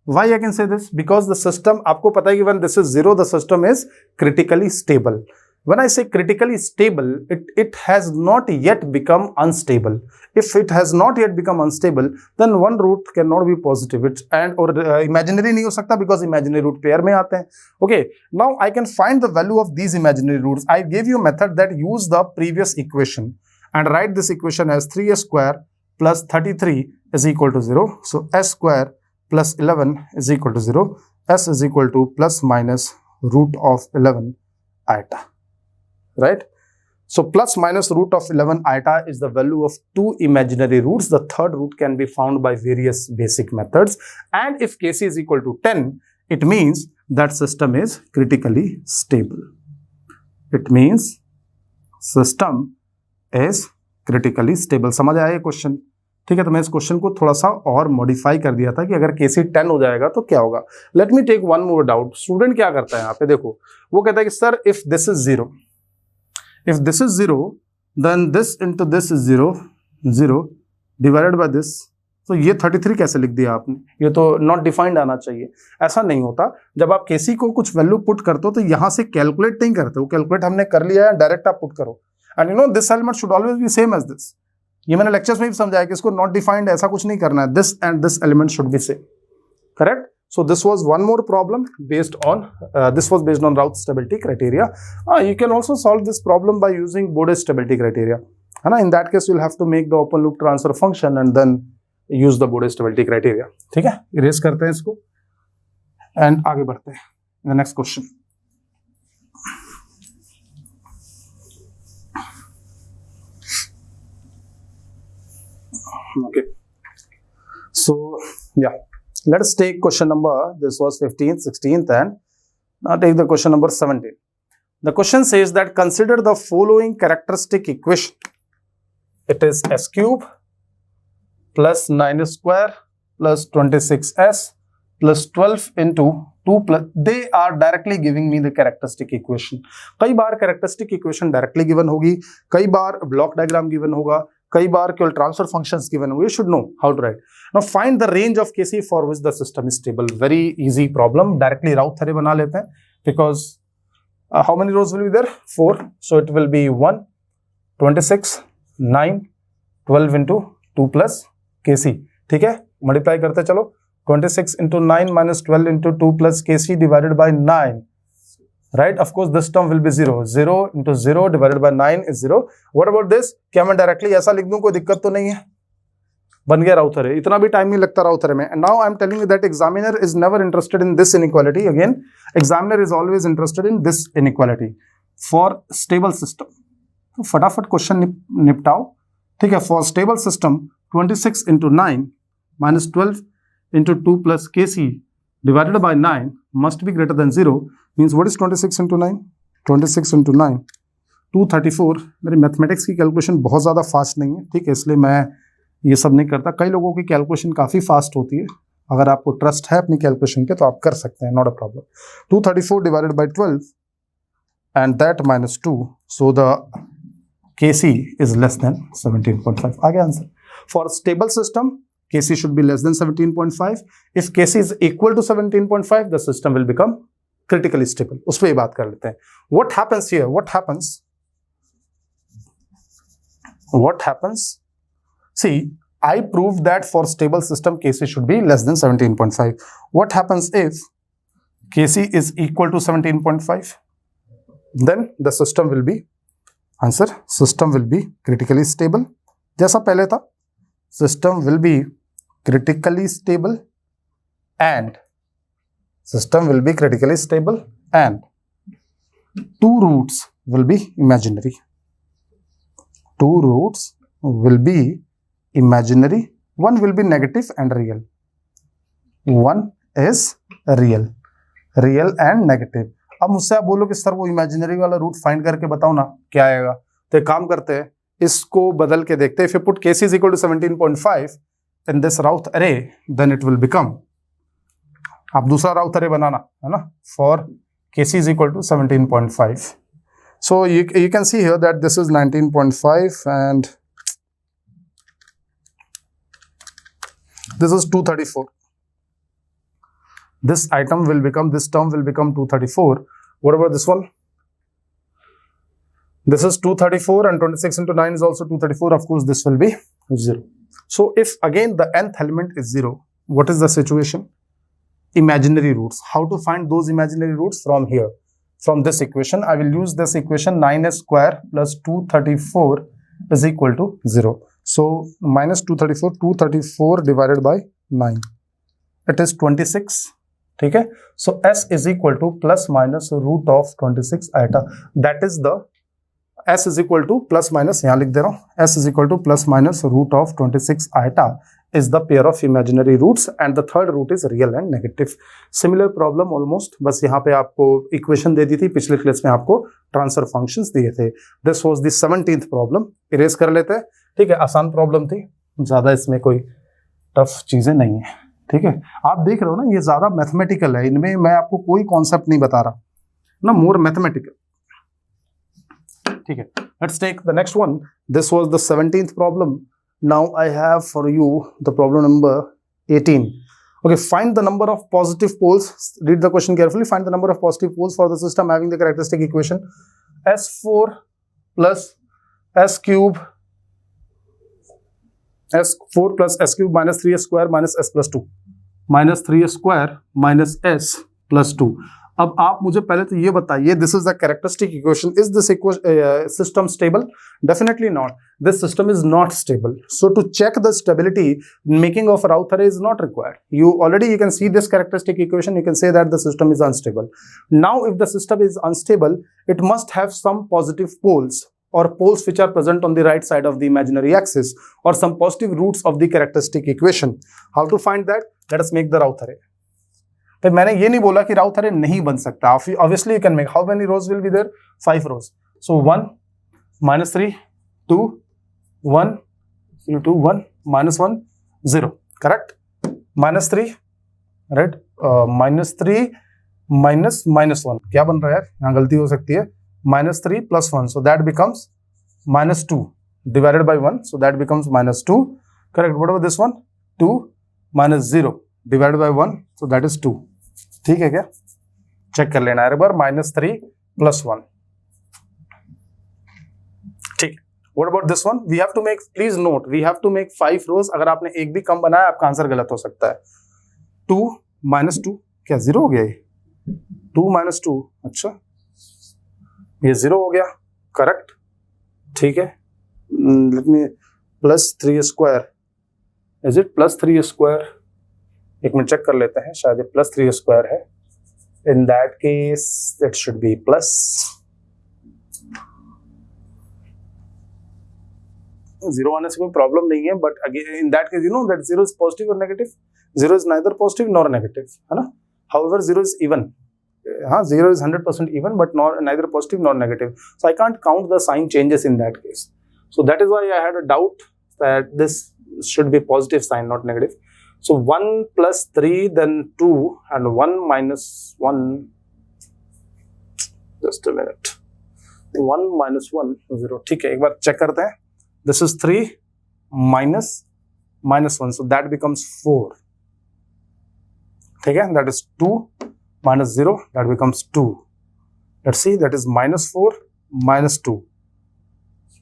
Why I can say this? Because the system, आपको पता है कि when this is 0, the system is critically stable. When I say critically stable, it has not yet become unstable. If it has not yet become unstable, then one root cannot be positive. Imaginary नहीं हो सकता because imaginary root pair में आते हैं. Okay, now I can find the value of these imaginary roots. I gave you a method that use the previous equation and write this equation as 3s square plus 33 is equal to 0. So s square plus 11 is equal to 0. S is equal to plus minus root of 11 iota. Right? So plus minus root of 11 iota is the value of 2 imaginary roots. The third root can be found by various basic methods. And if Kc is equal to 10, it means that system is critically stable. It means system is critically stable. समझ आया ये question? ठीक है, तो मैं इस question को थोड़ा सा और मॉडिफाई कर दिया था कि अगर Kc 10 हो जाएगा तो क्या होगा. Let me take one more doubt. Student क्या करता है यहाँ पे, देखो वो कहता है कि sir if this is 0, if this is 0, then this into this is 0 divided by this. तो ये 33 कैसे लिख दिया आपने? ये तो नॉट डिफाइंड आना चाहिए. ऐसा नहीं होता. जब आप Kc को कुछ वैल्यू पुट करते हो तो यहां से कैलकुलेट नहीं करते हो. कैलकुलेट हमने कर लिया है, डायरेक्ट आप पुट करो. And you know this element should always be same as this. ये मैंने लेक्चर्स में भी समझाया कि इसको नॉट डिफाइंड ऐसा कुछ नहीं करना है. This and this element should be same. Correct? So this was one more problem based on Routh stability criteria. You can also solve this problem by using Bode stability criteria. है ना? In that case, you'll have to make the open loop transfer function and then use the Bode stability criteria. ठीक है? Erase करते हैं इसको and आगे बढ़ते हैं. The next question. Okay. So yeah. Let us take question number, this was 15th, 16th, and now take the question number 17. The question says that consider the following characteristic equation. It is s cube plus 9 square plus 26s plus 12 into 2 plus, they are directly giving me the characteristic equation. कई बार characteristic equation directly given होगी, कई बार block diagram given होगा, कई बार केवल transfer functions given हुए, you should know how to write. Now find the range of Kc for which the system is stable. Very easy problem. Directly Raut-Array बना लेते हैं because how many rows will be there? 4. So it will be 1, 26, 9, 12 into 2 plus Kc. ठीक है, multiply करते चलो. 26 into 9 minus 12 into 2 plus Kc divided by 9. Right? Of course, this term will be 0. 0 into 0 divided by 9 is 0. What about this? क्या मैं directly ऐसा लिख दूं, कोई दिक्कत तो नहीं है? बन गया Raut-Array. इतना भी टाइम नहीं लगता Raut-Array में. And now I am telling you that examiner is never interested in this inequality. Again, examiner is always interested in this inequality for stable system. तो फटाफट क्वेश्चन निपटाओ. ठीक है, for stable system 26 into 9 minus 12 into 2 plus Kc divided by 9 must be greater than 0. Means what is 26 into 9? 26 into 9 234. मेरी mathematics की calculation बहुत ज़्यादा fast नहीं है, ठीक है, इसलिए मैं ये सब नहीं करता. कई लोगों की कैलकुलेशन काफ़ी फास्ट होती है. अगर आपको ट्रस्ट है अपनी कैलकुलेशन के तो आप कर सकते हैं, not a problem. 234 divided by 12 and that minus 2. So the Kc is less then 17.5. आ गया answer. For stable system Kc should be less than 17.5. If Kc is equal to 17.5, the system will become critically stable. उस पर ये बात कर लेते हैं. What happens here? What happens? See, I proved that for stable system Kc should be less than 17.5. What happens if Kc is equal to 17.5? Then the system will be, answer, system will be critically stable. जैसा पहले था, system will be critically stable and two roots will be imaginary. One will be negative and real. One is real and negative. अब मुझसे आप बोलो कि sir वो imaginary वाला रूट फाइंड करके बताओ ना, क्या आएगा? तो एक काम करते हैं, इसको बदल के देखते हैं. If you put Kc is equal to 17.5 in this Raut-Array, then it will become, आप दूसरा Raut-Array बनाना है ना, for Kc is equal to 17.5. So you can see here that this is 19.5 and this is 234. This term will become 234. What about this one? This is 234 and 26 into 9 is also 234. Of course, this will be 0. So if again the nth element is 0, what is the situation? Imaginary roots. How to find those imaginary roots? From here, from this equation. I will use this equation. 9s square plus 234 is equal to 0. So minus 234 divided by 9. It is 26. ठीक है. So s is equal to plus minus root of 26 iota. That is the s is equal to plus minus, यहाँ लिख दे रहा हूँ, s is equal to plus minus root of 26 iota is the pair of imaginary roots and the third root is real and negative. Similar problem almost, बस यहाँ पे आपको equation दे दी थी, पिछले क्लास में आपको ट्रांसफर फंक्शंस दिए थे. This was the 17th problem. Erase कर लेते हैं. ठीक है, आसान प्रॉब्लम थी, ज़्यादा इसमें कोई टफ चीज़ें नहीं है. ठीक है, आप देख रहे हो ना, ये ज़्यादा मैथमेटिकल है, इनमें मैं आपको कोई कॉन्सेप्ट नहीं बता रहा ना, मोर मैथमेटिकल. ठीक है, let's take the next one. This was the 17th problem. Now I have for you the problem number 18. Okay, find the number of positive poles. Read the question carefully. Find the number of positive poles for the system having the characteristic equation S4 plus S cube minus 3s square minus s plus 2. Minus 3s square minus s plus 2. अब आप मुझे पहले तो ये बताइए, this is the characteristic equation. Is this system stable? Definitely not. This system is not stable. So to check the stability, making of Raut-Array is not required. You can see this characteristic equation. You can say that the system is unstable. Now, if the system is unstable, it must have some positive poles or poles which are present on the right side of the imaginary axis or some positive roots of the characteristic equation. How to find that? Let us make the Raut-Array. तो मैंने ये नहीं बोला कि Raut-Array नहीं बन सकता. Obviously, you can make. How many rows will be there? 5 rows. So 1, minus 3, 2, 1, 2, 1, minus 1, 0. Correct? Minus 3, right? Minus 3 minus minus 1. क्या बन रहा है यार? यहाँ गलती हो सकती है. Minus 3 plus 1. So that becomes minus 2. divided by 1, so that becomes minus 2. Correct. What about this one? 2 minus 0 divided by 1, so that is 2. ठीक है क्या? चेक कर लेना एक बार. -3 plus 1. ठीक. What about this one? We have to make, please note, we have to make 5 rows. अगर आपने एक भी कम बनाया आपका आंसर गलत हो सकता है. 2 minus 2 क्या 0 हो गया ये? 2 minus 2, अच्छा ये 0 हो गया. करेक्ट. ठीक है. Let me plus 3 square. Is it plus 3 square? एक मिनट चेक कर लेते हैं, शायद ये plus 3 square है. In that case, it should be plus. 0 आने से कोई प्रॉब्लम नहीं है, but again in that case you know that 0 is positive or negative. 0 is neither positive nor negative, है ना? However, 0 is even. हाँ, 0 is 100% even, but neither positive nor negative. So I can't count the sign changes in that case. So that is why I had a doubt that this should be positive sign, not negative. So 1 plus 3, then 2, and 1 minus 1. Just a minute. 1 minus 1, 0. ठीक है, एक बार check करते हैं. This is 3 minus 1, so that becomes 4. ठीक है, that is 2 minus 0, that becomes 2. Let's see, that is minus 4 minus 2.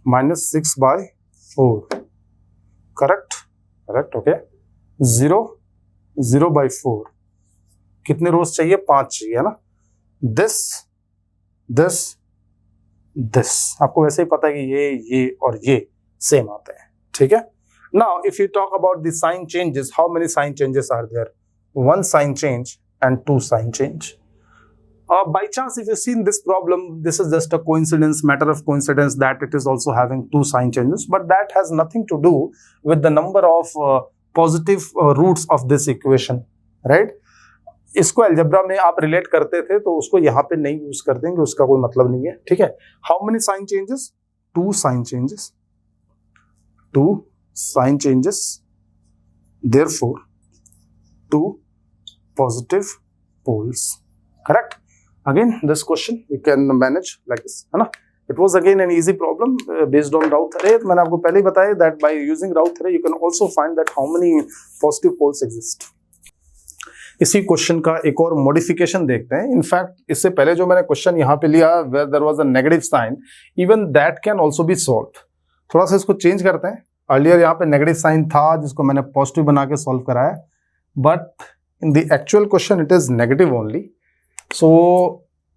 Minus 6 by 4. Correct? Correct, okay. 0 by 4. कितने रोज चाहिए? 5 चाहिए, है ना? this आपको वैसे ही पता है कि ये और ये सेम आते हैं. ठीक है. Now if you talk about the sign changes, how many sign changes are there? 1 sign change and 2 sign change. By chance, if you see in this problem, this is just a coincidence, matter of coincidence that it is also having 2 sign changes, but that has nothing to do with the number of positive roots of this equation, right? इसको algebra में आप relate करते थे तो उसको यहाँ पे नहीं यूज कर देंगे, उसका कोई मतलब नहीं है. ठीक है. How many sign changes? 2 sign changes. 2 sign changes. Therefore, 2 positive poles. Correct? Again, this question you can manage like this, है ना? It was again an easy problem based on Rao theory. मैंने आपको पहले ही बताया that by using Rao theory you can also find that how many positive poles exist. इसी question का एक और मॉडिफिकेशन देखते हैं. इनफैक्ट इससे पहले जो मैंने क्वेश्चन यहाँ पे लिया where there was a negative sign, even that can also be solved. थोड़ा सा इसको चेंज करते हैं. अर्लियर यहाँ पे नेगेटिव साइन था जिसको मैंने पॉजिटिव बना के सॉल्व कराया, but in the actual question it is negative only. So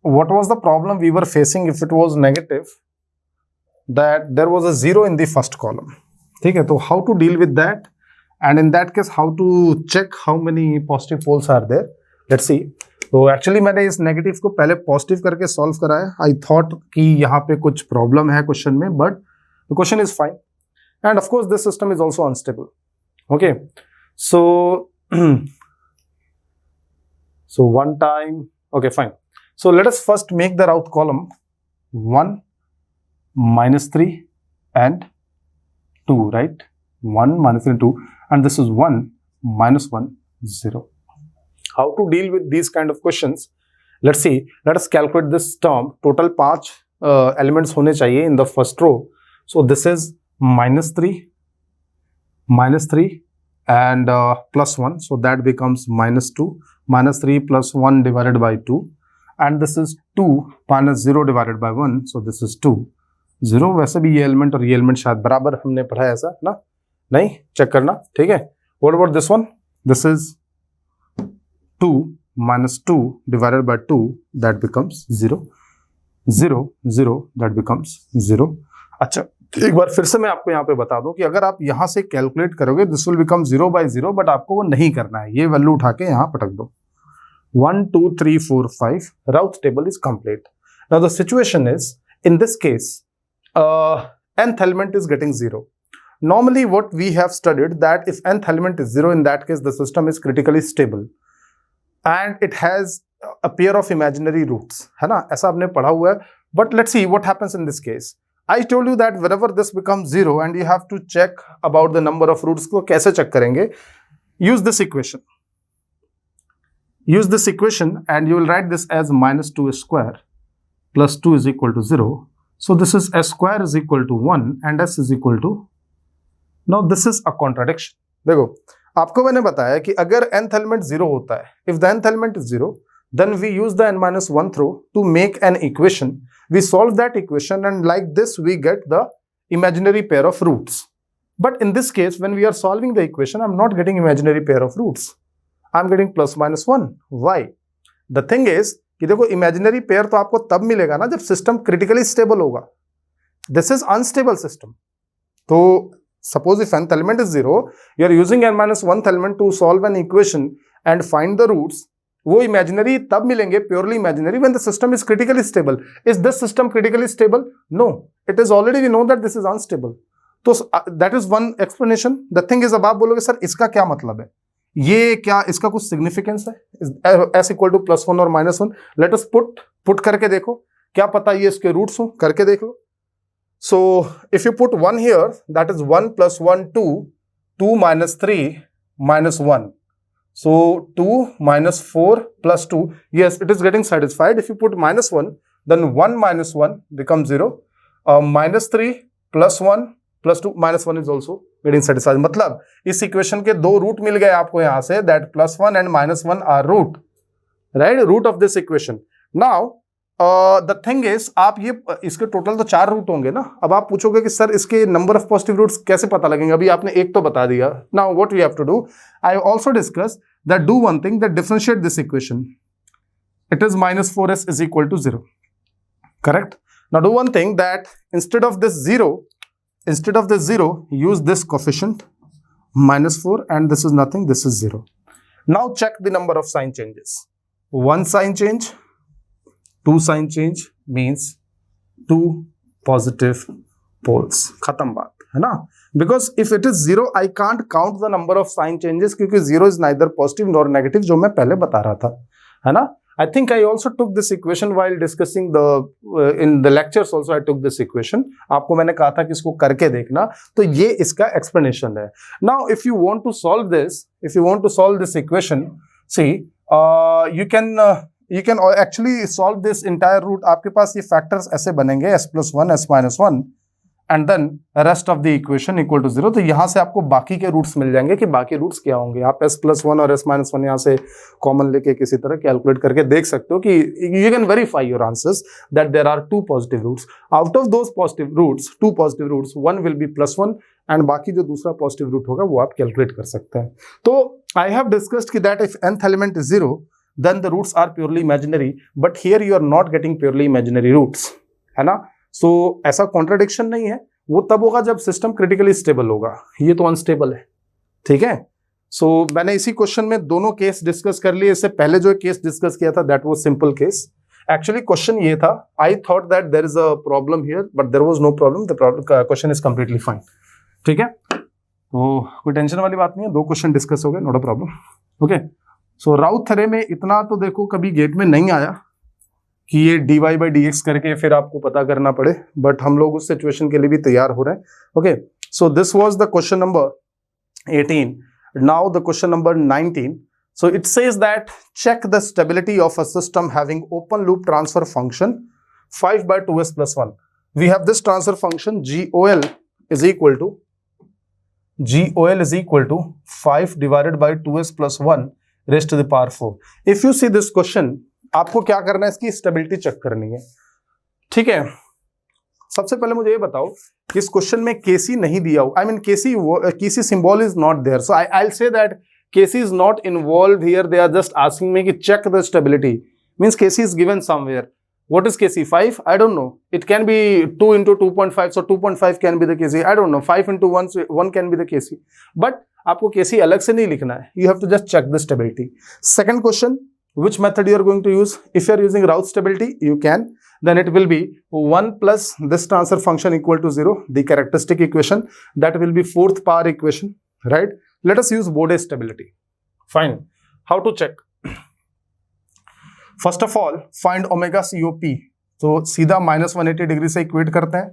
what was the problem we were facing if it was negative? That there was a 0 in the first column. ठीक है, तो how to deal with that, and in that case how to check how many positive poles are there? Let's see. तो actually मैंने इस negative को पहले positive करके solve कराया. आई थॉट कि यहाँ पे कुछ प्रॉब्लम है क्वेश्चन में, but the question is fine, end of course this system is also unstable. Okay, so one time, okay, fine. So let us first make the row column 1 minus 3 and 2, right? 1 minus 3 and 2, and this is 1 minus 1 0. How to deal with these kind of questions? Let's see. Let us calculate this term. Total 5 elements होने चाहिए in the first row. So this is minus 3 and plus 1, so that becomes minus 2. Minus 3 plus 1 divided by 2, and this is 2 minus 0 divided by 1, so this is 2. 0 वैसे भी ये element और ये element शायद बराबर हमने पढ़ा है ऐसा ना? नहीं, चेक करना. ठीक है. What about this one? This is 2 minus 2 divided by 2, that becomes 0. 0 0, that becomes 0. अच्छा, एक बार फिर से मैं आपको यहाँ पे बता दूं कि अगर आप यहाँ से कैलकुलेट करोगे this will become 0 by 0, but आपको वो नहीं करना है. ये वैल्यू उठा के यहाँ पटक दो. 1 2 3 4 5. Routh table is complete. Now the situation is, in this case, nth element is getting 0. Normally what we have studied that if nth element is 0, in that case the system is critically stable and it has a pair of imaginary roots, है ना? ऐसा आपने पढ़ा हुआ है. But let's see what happens in this case. I told you that whenever this becomes 0 and you have to check about the number of roots, को कैसे check करेंगे? Use this equation. Use this equation and you will write this as minus 2 square plus 2 is equal to 0. So this is s square is equal to 1 and s is equal to, now this is a contradiction. देखो आपको मैंने बताया कि अगर nth element 0 होता है, if the nth element is 0, then we use the n minus 1 throw to make an equation. We solve that equation and like this we get the imaginary pair of roots. But in this case, when we are solving the equation, I'm not getting imaginary pair of roots. I'm getting plus minus 1. Why? The thing is कि देखो imaginary pair तो आपको तब मिलेगा ना जब system critically stable होगा. This is unstable system. तो suppose if nth element is 0, you are using n minus 1th element to solve an equation and find the roots. वो इमेजिनरी तब मिलेंगे, purely imaginary, when the system is critically stable. Is this system critically stable? No. It is already, we know that this is unstable. तो that is one explanation. The thing is, अब आप बोलोगे sir इसका क्या मतलब है, ये क्या इसका कुछ सिग्निफिकेंस है, s इक्वल टू +1 और -1. लेट अस पुट करके देखो, क्या पता ये इसके रूट्स हो, करके देख लो. So if you put 1 here, that is 1 + 1 2, 2 - 3 - 1. So 2 - 4 + 2, yes, it is getting satisfied. If you put -1, then 1 - 1 becomes 0. -3 + 1 + 2, -1 is also getting satisfied. मतलब इस इक्वेशन के दो रूट मिल गए आपको यहां से, that +1 and -1 are root, right? Root of this equation. Now the thing is, आप ये इसके टोटल तो 4 रूट होंगे ना. अब आप पूछोगे कि सर इसके नंबर ऑफ पॉजिटिव रूट्स कैसे पता लगेंगे, अभी आपने एक तो बता दिया. Now what we have to do, I also discuss that do one thing, that differentiate this equation. It is -4s is equal to 0. Correct? Now do one thing, that instead of this 0, use this coefficient -4, and this is nothing, this is 0. Now check the number of sign changes. 1 sign change, 2 sign change means 2 positive poles. खत्म बात है ना. Because if it is 0, I can't count the number of sign changes, क्योंकि 0 is neither positive nor negative, जो मैं पहले बता रहा था, है ना. I think I also took this equation while discussing in the lectures also I took this equation. आपको मैंने कहा था कि इसको करके देखना, तो ये इसका explanation है. Now if you want to solve this equation, see, you can actually solve this entire root. आपके पास ये factors ऐसे बनेंगे, s + 1, s - 1, and then rest of the equation equal to 0. तो यहाँ से आपको बाकी के रूट्स मिल जाएंगे कि बाकी रूट्स क्या होंगे. आप s + 1 और s - 1 यहाँ से कॉमन लेके किसी तरह कैलकुलेट करके देख सकते हो कि you can verify your answers that there are 2 positive roots. Out of those positive roots, 2 positive roots, one will be +1 and बाकी जो दूसरा पॉजिटिव रूट होगा वो आप कैलकुलेट कर सकते हैं. तो I have discussed कि that if nth element is 0, then the roots are purely imaginary, but here you are not getting purely imaginary roots, है ना. सो ऐसा कॉन्ट्राडिक्शन नहीं है, वो तब होगा जब सिस्टम क्रिटिकली स्टेबल होगा. ये तो अनस्टेबल है, ठीक है. सो मैंने इसी क्वेश्चन में दोनों केस डिस्कस कर लिए. इससे पहले जो केस डिस्कस किया था that was simple case. Actually question ये था, I thought that there is a problem here, but there was no problem. The question is completely fine, ठीक है. तो कोई टेंशन वाली बात नहीं है, 2 क्वेश्चन डिस्कस हो गए, not a problem. Okay. So राउथ theorem में इतना तो देखो कभी गेट में नहीं आया कि ये dy/dx करके फिर आपको पता करना पड़े, बट हम लोग उस सिचुएशन के लिए भी तैयार हो रहे हैं. Okay. So this was the question number 18. Now the question number 19. So it says that check the stability of a system having open loop transfer function 5/2s + 1. We have this transfer function GOL is equal to 5 divided by 2s + 1 raised to the power 4. If you see this question, आपको क्या करना है, इसकी stability check करनी है, ठीक है. सबसे पहले मुझे ये बताओ कि इस क्वेश्चन में केसी नहीं दिया हुआ, I mean KC symbol is not there. So I will say that KC is not involved here. They are just asking me कि check the stability, means KC is given somewhere. What is Kc? 5? I don't know. It can be 2 into 2.5, so 2.5 can be the Kc. I don't know. 5 into 1, so 1 can be the Kc. But आपको Kc अलग से नहीं लिखना है. You have to just check the stability. Second question, which method you are going to use? If you are using Routh stability, you can. Then it will be 1 plus this transfer function equal to 0, the characteristic equation. That will be 4th power equation, right? Let us use Bode stability. Fine. How to check? First of all find omega COP. तो सीधा -180 degree से equate करते हैं.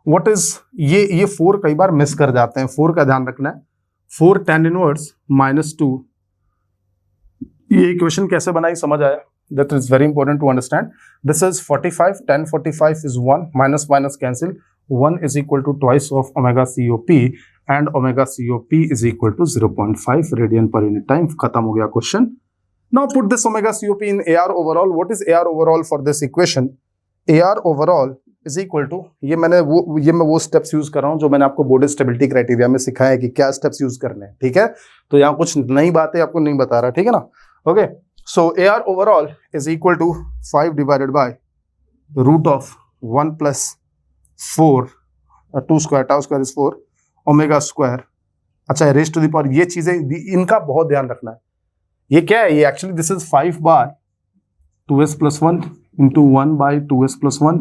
What is ये 4 कई बार miss कर जाते हैं, 4 का ध्यान रखना है. 4 tan इनवर्स -2. ये इक्वेशन कैसे बनाई समझ आया? that is very important to understand. This is 45, tan 45 is 1, minus minus cancel, 1 is equal to twice of omega COP and omega COP is equal to 0.5 radian per unit time. Khatam ho gaya question. Now put this omega COP in AR overall. What is AR overall for this equation? AR overall is equal to, ये मैं वो steps use कर रहा हूं जो मैंने आपको board stability criteria में सिखाया है कि क्या स्टेप्स यूज करने हैं, ठीक है? तो यहाँ कुछ नई बातें आपको नहीं बता रहा, ठीक है ना? Okay, so AR overall is equal to 5 divided by root of 1 plus 4 2 square, tau square is 4 omega square. अच्छा, रेज टू द पावर, ये चीजें इनका बहुत ध्यान रखना है. ये क्या है? ये actually this is 5 by 2s plus 1 into 1 by 2s plus 1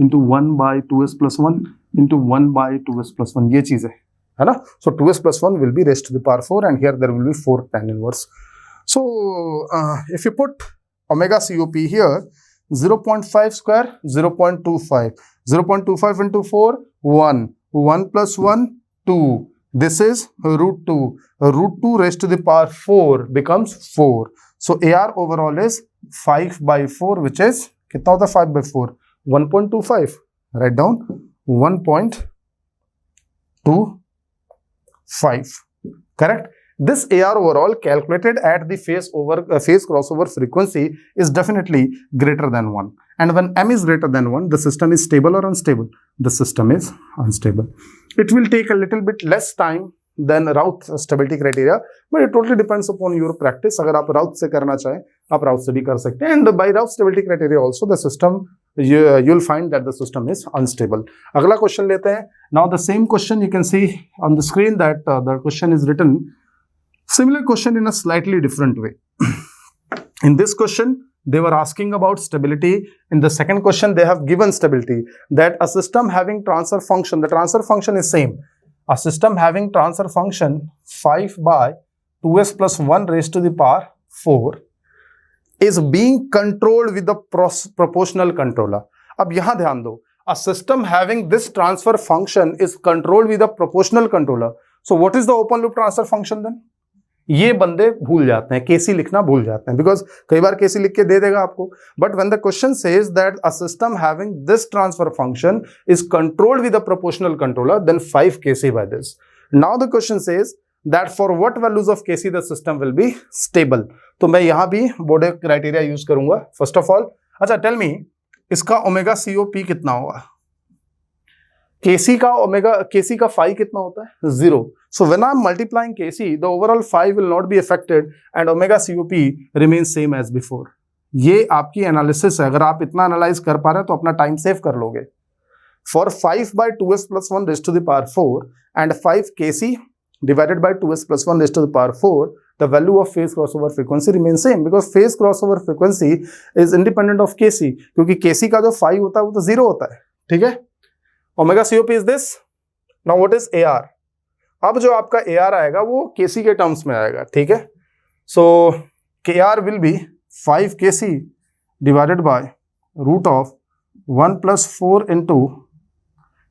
into 1 by 2s plus 1 into 1 by 2s plus 1, ये चीज है ना? So 2s plus 1 will be raised to the power 4 and here there will be 4 tan inverse. So if you put omega COP here, 0.5 square, 0.25, 0.25 into 4, 1, 1 plus 1, 2. This is root 2. Root 2 raised to the power 4 becomes 4. So AR overall is 5 by 4, which is, कितना होता है 5 by 4? 1.25. Write down 1.25. Correct? This AR overall calculated at the phase crossover frequency is definitely greater than 1. And when m is greater than 1, the system is stable or unstable? The system is unstable. It will take a little bit less time than Routh stability criteria, but it totally depends upon your practice. अगर आप Routh से करना चाहें, आप Routh से भी कर सकते हैं. And by Routh stability criteria also, the system you'll find that the system is unstable. अगला क्वेश्चन लेते हैं. Now the same question you can see on the screen that the question is written. Similar question in a slightly different way. In this question, they were asking about stability. In the second question, they have given stability, that a system having transfer function, the transfer function is same. A system having transfer function 5 by 2s plus 1 raised to the power 4 is being controlled with the proportional controller. अब यहां ध्यान दो, a system having this transfer function is controlled with a proportional controller. So what is the open loop transfer function then? ये बंदे भूल जाते हैं, केसी लिखना भूल जाते हैं, बिकॉज कई बार केसी लिख के दे देगा आपको. But when the question says that a system having this transfer function is controlled with a proportional controller, then 5 KC by this. Now the question says that for what values of KC the system will be stable. तो मैं यहां भी Bode criteria use करूंगा. First of all, अच्छा tell me, इसका omega COP कितना होगा? केसी का फाई कितना होता है? 0. So when I'm multiplying Kc, the overall phi will not be affected and omega COP remains same as before. ये आपकी एनालिसिस है. अगर आप इतना एनालाइज कर पा रहे हैं तो अपना टाइम सेव कर लोगे. For 5 by 2s plus 1 raised to the power 4 and 5 Kc divided by 2s plus 1 raised to the power 4, the value of phase crossover frequency remains same because phase crossover frequency is independent of Kc. क्योंकि Kc का जो phi होता है वो तो 0 होता है. ठीक है? Omega COP is this. Now what is AR? अब जो आपका AR आएगा वो KC के टर्म्स में आएगा. ठीक है? So KR will be 5 KC divided by root of 1 plus 4 into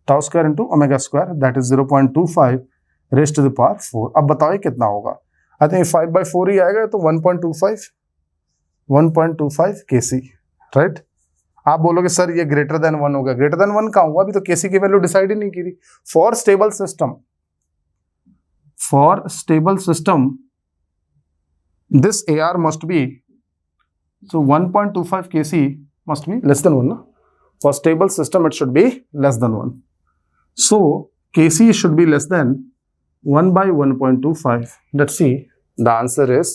tau square into omega square, that is 0.25 raised to the power 4. अब बताओ ये कितना होगा? I think 5 by 4 ही आएगा तो 1.25 KC, right? आप बोलोगे सर ये ग्रेटर देन 1 होगा. ग्रेटर देन 1 कहाँ हुआ? अभी तो केसी की वैल्यू डिसाइड ही नहीं की थी. For stable system this AR must be, so 1.25 KC must be less than 1 ना. For stable system it should be less than 1. So KC should be less than 1 by 1.25. Let's see, the answer is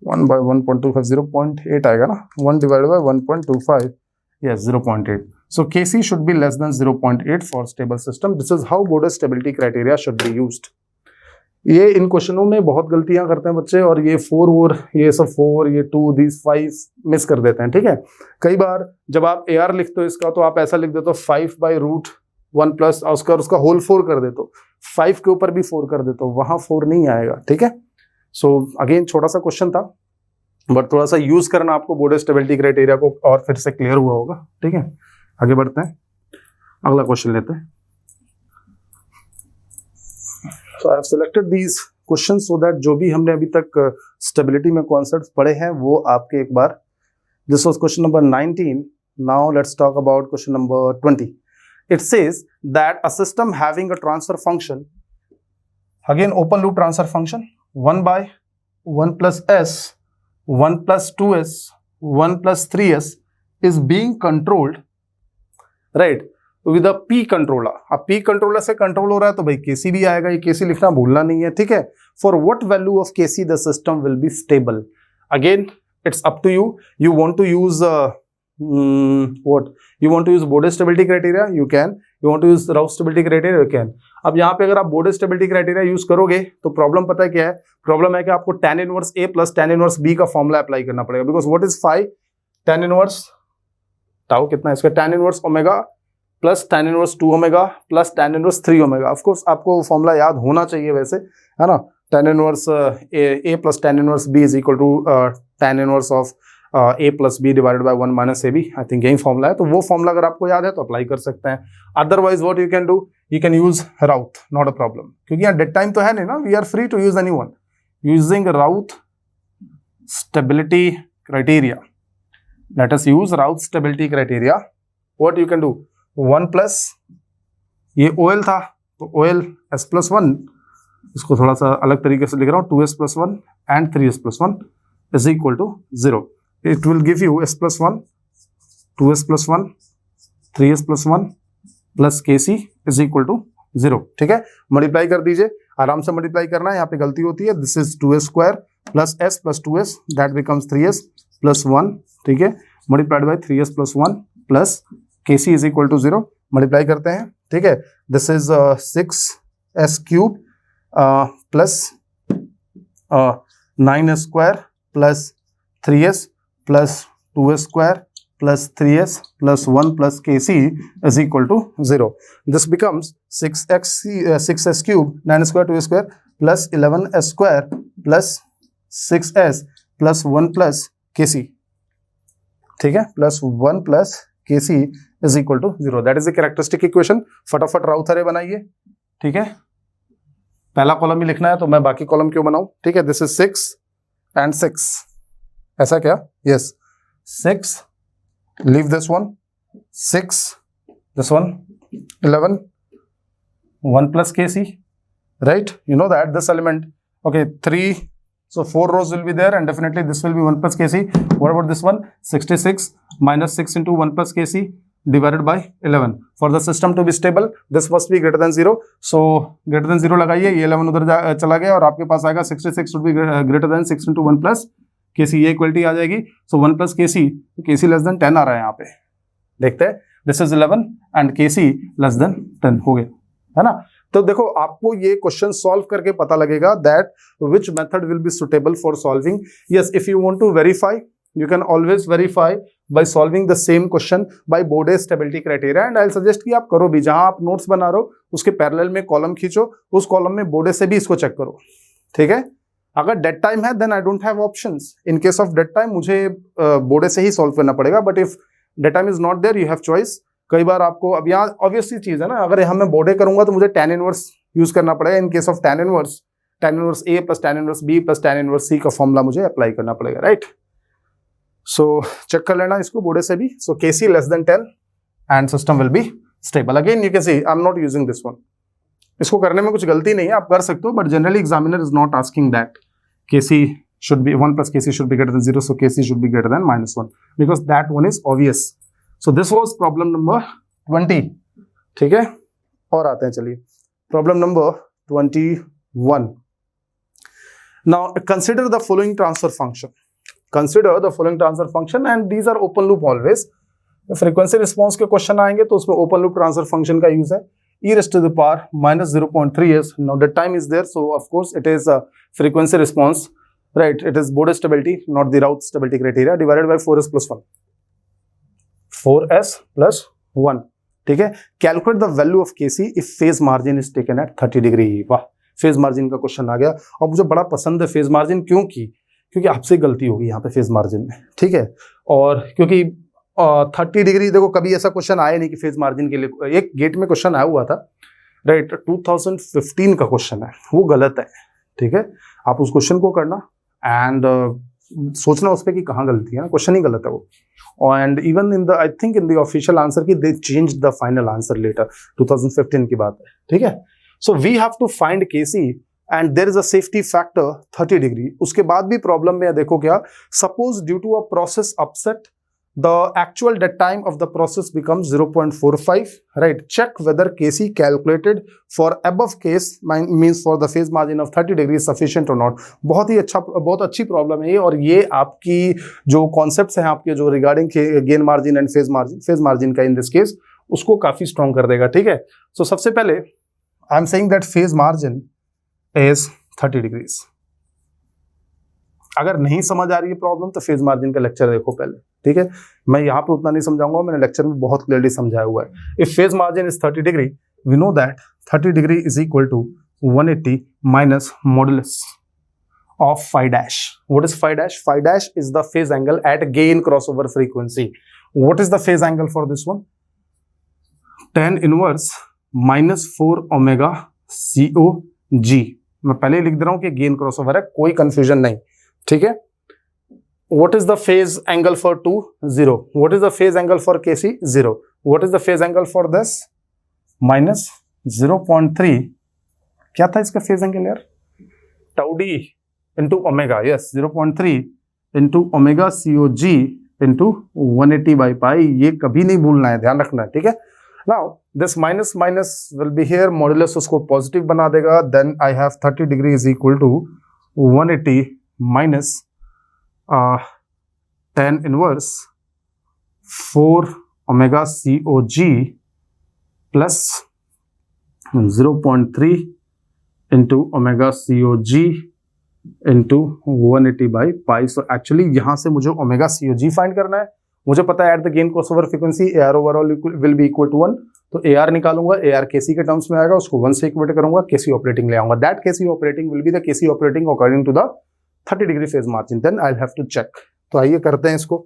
1 by 1.25, 0.8 आएगा ना. 1 divided by 1.25, yes, 0.8. So Kc should be less than 0.8 for stable system. This is how Border stability criteria should be used. ये इन क्वेश्चनों में बहुत गलतियां करते हैं बच्चे, और ये 4 और ये सब 4, ये 2, these 5 मिस कर देते हैं. ठीक है? कई बार जब आप AR लिखते हो इसका तो आप ऐसा लिख देते हो 5 by root 1 plus उसका होल 4 कर देते हो, 5 के ऊपर भी 4 कर देते हो, वहां 4 नहीं आएगा. ठीक है? सो अगेन छोटा सा क्वेश्चन था, बट थोड़ा सा यूज करना आपको बोर्डर स्टेबिलिटी क्राइटेरिया को और फिर से क्लियर हुआ होगा. ठीक है? आगे बढ़ते हैं, अगला क्वेश्चन लेते हैं. So I have selected these questions so that जो भी हमने अभी तक स्टेबिलिटी में कॉन्सेप्ट्स पढ़े हैं वो आपके एक बार This was question number 19. Now let's talk about question number 20. It says that a system having a transfer function, again open loop transfer function, 1 by 1 plus s, 1 plus 2s, 1 plus 3s is being controlled, right, with a p controller. अब p controller से control हो रहा है तो भाई kc भी आएगा, ये kc लिखना भूलना नहीं है, ठीक है. For what value of kc the system will be stable? Again, it's up to you. You want to use what? You want to use Bode stability criteria? You can. You want to use Raoult stability criteria? You can. अब यहाँ पे अगर आप Bode stability criteria use करोगे तो problem पता है क्या है? प्रॉब्लम है कि आपको tan inverse a plus tan inverse b का फॉर्मूला अप्लाई करना पड़ेगा. Because what is phi? tan inverse tau कितना है इसका? tan inverse omega plus tan inverse 2 omega plus tan inverse 3 omega. Of course आपको फॉर्मूला याद होना चाहिए वैसे, है ना. tan inverse a plus tan inverse b is equal to tan inverse of a plus b divided by 1 minus a B. I think यही formula है. तो वो फॉर्मूला अगर आपको याद है तो अप्लाई कर सकते हैं. Otherwise what you can do, you can use Routh, not a problem. क्योंकि यहाँ डेट टाइम तो है नहीं ना. We are free to use anyone using Routh stability criteria. Let us use Routh stability criteria. What you can do, 1 plus ये OL था तो OL s plus 1, इसको थोड़ा सा अलग तरीके से लिख रहा हूँ, 2s plus 1 and 3s plus 1 is equal to 0. It will give you s plus 1, 2s plus 1, 3s plus 1 plus kc is equal to 0. ठीक है, मल्टीप्लाई कर दीजिए, आराम से मल्टीप्लाई करना है, यहाँ पे गलती होती है. This is 2s square plus s plus 2s that becomes 3s plus 1. ठीक है, multiplied by 3s plus 1 plus kc is equal to 0. Multiply करते हैं. ठीक है, this is 6s cube plus 9s square plus 3s plus 2s square plus 3s plus 1 plus kc is equal to 0. This becomes 6s cube, 9 square, 2s square plus 11s square plus 6s plus 1 plus kc. ठीक है, plus 1 plus kc is equal to 0. That is the characteristic equation. फटाफट राउथ अरे बनाइए. ठीक है, पहला column ही लिखना है तो मैं बाकी कॉलम क्यों बनाऊं. ठीक है, दिस इज 6 एंड 6. ऐसा क्या? Yes, 6, leave this one, 6, this one, 11, 1 plus kc, right? You know that this element, okay, 3, so 4 rows will be there and definitely this will be 1 plus kc. What about this one? 66 minus 6 into 1 plus kc divided by 11. For the system to be stable, this must be greater than 0. So greater than 0 लगाइए, ये 11 उधर चला गया और आपके पास आएगा 66 should be greater than 6 into 1 plus kc. ये equality आ जाएगी. सो 1 plus kc, kc less than 10 आ रहा है यहाँ पे. देखते हैं, this is 11 and kc less than 10 हो गया, है ना. तो देखो, आपको ये क्वेश्चन सॉल्व करके पता लगेगा that which method will be suitable for solving. Yes, if you want to verify, you can always verify by solving the same question by Bode stability criteria. And I will suggest कि आप करो भी, जहां आप notes बना रहे हो उसके पैरेलल में कॉलम खींचो, उस कॉलम में बोडे से भी इसको चेक करो. ठीक है, अगर डेट टाइम है then I don't have options. In case of dead time मुझे बोडे से ही सॉल्व करना पड़ेगा. But if dead time is not there, you have choice. कई बार आपको, अब यहाँ ऑब्वियसली चीज है ना, अगर यहाँ मैं बोडे करूंगा तो मुझे tan इनवर्स यूज करना पड़ेगा. इन case of tan inverse a plus tan inverse b plus tan inverse c का फॉर्मूला मुझे अप्लाई करना पड़ेगा, राइट. सो चेक कर लेना इसको बोडे से भी. सो kc less than 10 and system will be stable. Again you can see I am not using this one. इसको करने में कुछ गलती नहीं है, आप कर सकते हो, but generally examiner is not asking that kc should be 1 plus kc should be greater than 0, so kc should be greater than -1 because that one is obvious. So this was problem number 20. ठीक है, और आते हैं, चलिए problem number 21. Now consider the following transfer function. Consider the following transfer function and these are open loop always. Frequency response के question आएंगे तो उसमें open loop transfer function का यूज है. e raised to the power minus 0.3s. Now the time is there, so of course it is a frequency response, right? It is Bode stability, not the Raoult stability criteria, divided by 4s plus 1. 4s plus 1. ठीक है, calculate the value of kc if phase margin is taken at 30 degree. वाह, phase margin का question आ गया और मुझे बड़ा पसंद है फेज मार्जिन. क्योंकि आपसे गलती होगी यहाँ पे फेज मार्जिन में. ठीक है, और क्योंकि 30 डिग्री, देखो कभी ऐसा क्वेश्चन आया नहीं कि फेज मार्जिन के लिए. एक गेट में क्वेश्चन आया हुआ था, राइट, 2015 का क्वेश्चन है, वो गलत है. ठीक है, आप उस क्वेश्चन को करना एंड सोचना उस पर कि कहाँ गलती है ना, क्वेश्चन ही गलत है वो। And even in the I think in the official answer की they change the final answer later, 2015 की बात है, ठीक है। So we have to find K C and there is a safety factor 30 degree. उसके बाद भी प्रॉब्लम में देखो क्या, suppose due to a process upset the actual dead time of the process becomes 0.45, right? Check whether Kc calculated for above case means for the phase margin of 30 degrees sufficient or not। बहुत ही अच्छा, बहुत अच्छी problem है ये, और ये आपकी जो कॉन्सेप्ट्स हैं आपके जो regarding gain margin and phase margin का इन दिस केस, उसको काफी स्ट्रॉन्ग कर देगा, ठीक है। सो सबसे पहले आई am saying that phase margin is 30 degrees. अगर नहीं समझ आ रही है प्रॉब्लम तो फेज मार्जिन का लेक्चर देखो पहले, ठीक है। मैं यहाँ पे उतना नहीं समझाऊंगा, मैंने लेक्चर में बहुत क्लियरली समझाया हुआ है। If phase margin is 30 degree, we know that 30 degree is equal to 180 minus modulus of phi dash. What is phi dash? Phi dash is the phase angle at gain crossover frequency. What is the phase angle for this one? Tan inverse minus 4 omega COG। मैं पहले ही लिख दे रहा हूं कि gain crossover है, कोई confusion नहीं, ठीक है। What is the phase angle for 2? 0. What is the phase angle for Kc? 0. What is the phase angle for this? Minus 0.3। क्या था इसका फेज एंगल यार? Tau d into omega, yes, 0.3 into omega COG into 180 by pi। ये कभी नहीं भूलना है, ध्यान रखना है, ठीक है। Now this minus minus will be here, modulus उसको पॉजिटिव बना देगा, then I have 30 degree is equal to 180 minus tan inverse 4 omega COG plus 0.3 into omega COG into 180 by pi। So actually यहाँ से मुझे omega COG फाइंड करना है। मुझे पता है at the gain crossover frequency AR overall will be equal to 1, तो AR निकालूंगा, AR KC के टर्म्स में आएगा, उसको 1 से इक्वेट करूंगा, KC ऑपरेटिंग ले आऊंगा। That KC operating will be the KC operating according to the 30 degree phase margin, then I have to check. तो आइए करते हैं इसको,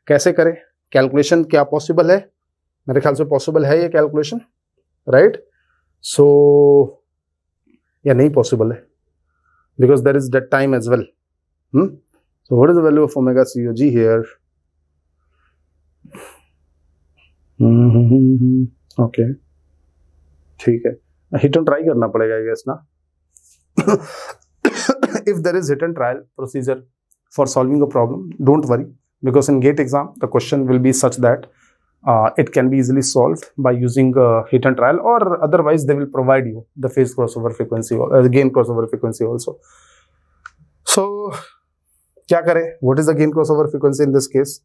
कैसे करें कैलकुलेशन, क्या पॉसिबल है? मेरे ख्याल से पॉसिबल है ये कैलकुलेशन, राइट? सो या नहीं पॉसिबल है, because there is dead time as well. So what is the value of omega COG here? Okay, ठीक है, हिट एंड ट्राई करना पड़ेगा आई गेस ना। If there is hit and trial procedure for solving a problem, don't worry, because in GATE exam the question will be such that it can be easily solved by using hit and trial, or otherwise they will provide you the phase crossover frequency or gain crossover frequency also. So क्या करें? What is the gain crossover frequency in this case?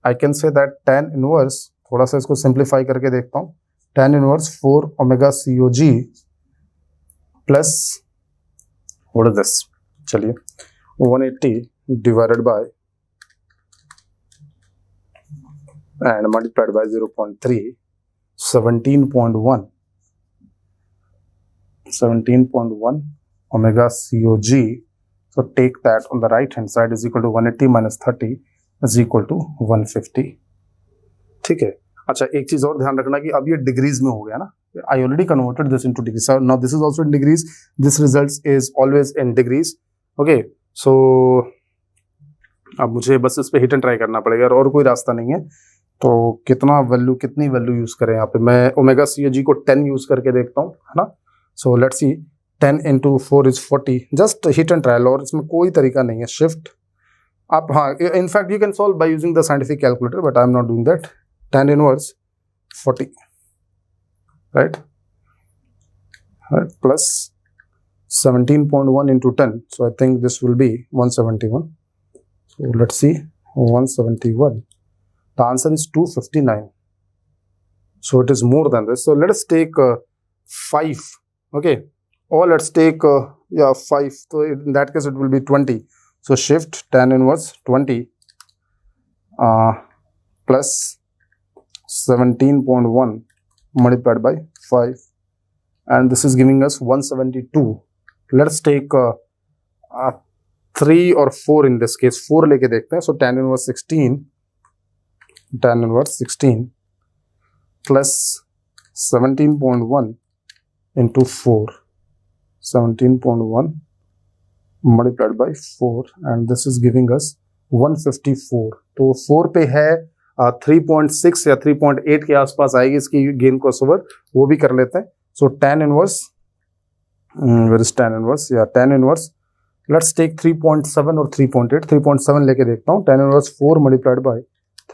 I can say that tan inverse, थोड़ा सा इसको simplify करके देखता हूँ, tan inverse 4 omega COG plus what is this? चलिए 180 divided by and multiplied by 0.3, 17.1 omega COG। So take that on the right hand side is equal to 180 minus 30 is equal to 150, ठीक है। अच्छा, एक चीज और ध्यान रखना कि अब ये डिग्रीज में हो गया ना, I already converted this into degrees, so now this is also in degrees, this results is always in degrees, okay। So अब मुझे बस इस पे हिट एंड ट्राई करना पड़ेगा और कोई रास्ता नहीं है। तो कितना वैल्यू, कितनी वैल्यू यूज करें यहाँ पे? मैं ओमेगा COG को 10 यूज करके देखता हूँ, है ना। So let's see, 10 into 4 is 40, just hit and trial, और इसमें कोई तरीका नहीं है शिफ्ट आप। हाँ, in fact you can solve by using the scientific calculator, but I am not doing that. tan inverse 40, right, plus 17.1 into 10, so I think this will be 171. So let's see, 171, the answer is 259, so it is more than this. So let us take 5, okay, or let's take 5, so in that case it will be 20. So shift tan inverse 20 plus 17.1 multiplied by 5, and this is giving us 172. Let's take 3 or 4 in this case, 4 लेके देखते हैं। So tan inverse 16 plus 17.1 into 4, 17.1 multiplied by 4, and this is giving us 154, तो 4 पे है 3.6 या 3.8 के आसपास आएगी इसकी गेन क्रॉसओवर, वो भी कर लेते हैं. So tan inverse, where is tan inverse, या tan इनवर्स, लेट्स टेक 3.7 और 3.8. 3.7 लेके देखता हूँ. tan inverse 4 multiplied by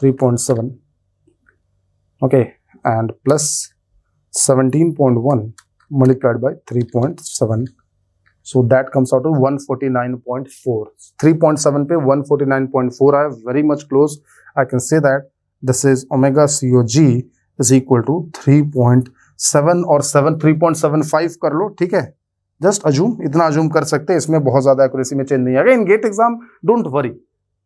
3.7, okay, and plus 17.1 multiplied by 3.7, so that comes out to 149.4. 3.7 पे 149.4 आया, very much close. I can say that this is omega COG is equal to 3.7 और 3.75 कर लो, ठीक है. जस्ट अजूम, इतना अजूम कर सकते हैं, इसमें बहुत ज्यादा एक्यूरेसी में चेंज नहीं आएगा. इन गेट एग्जाम डोंट वरी,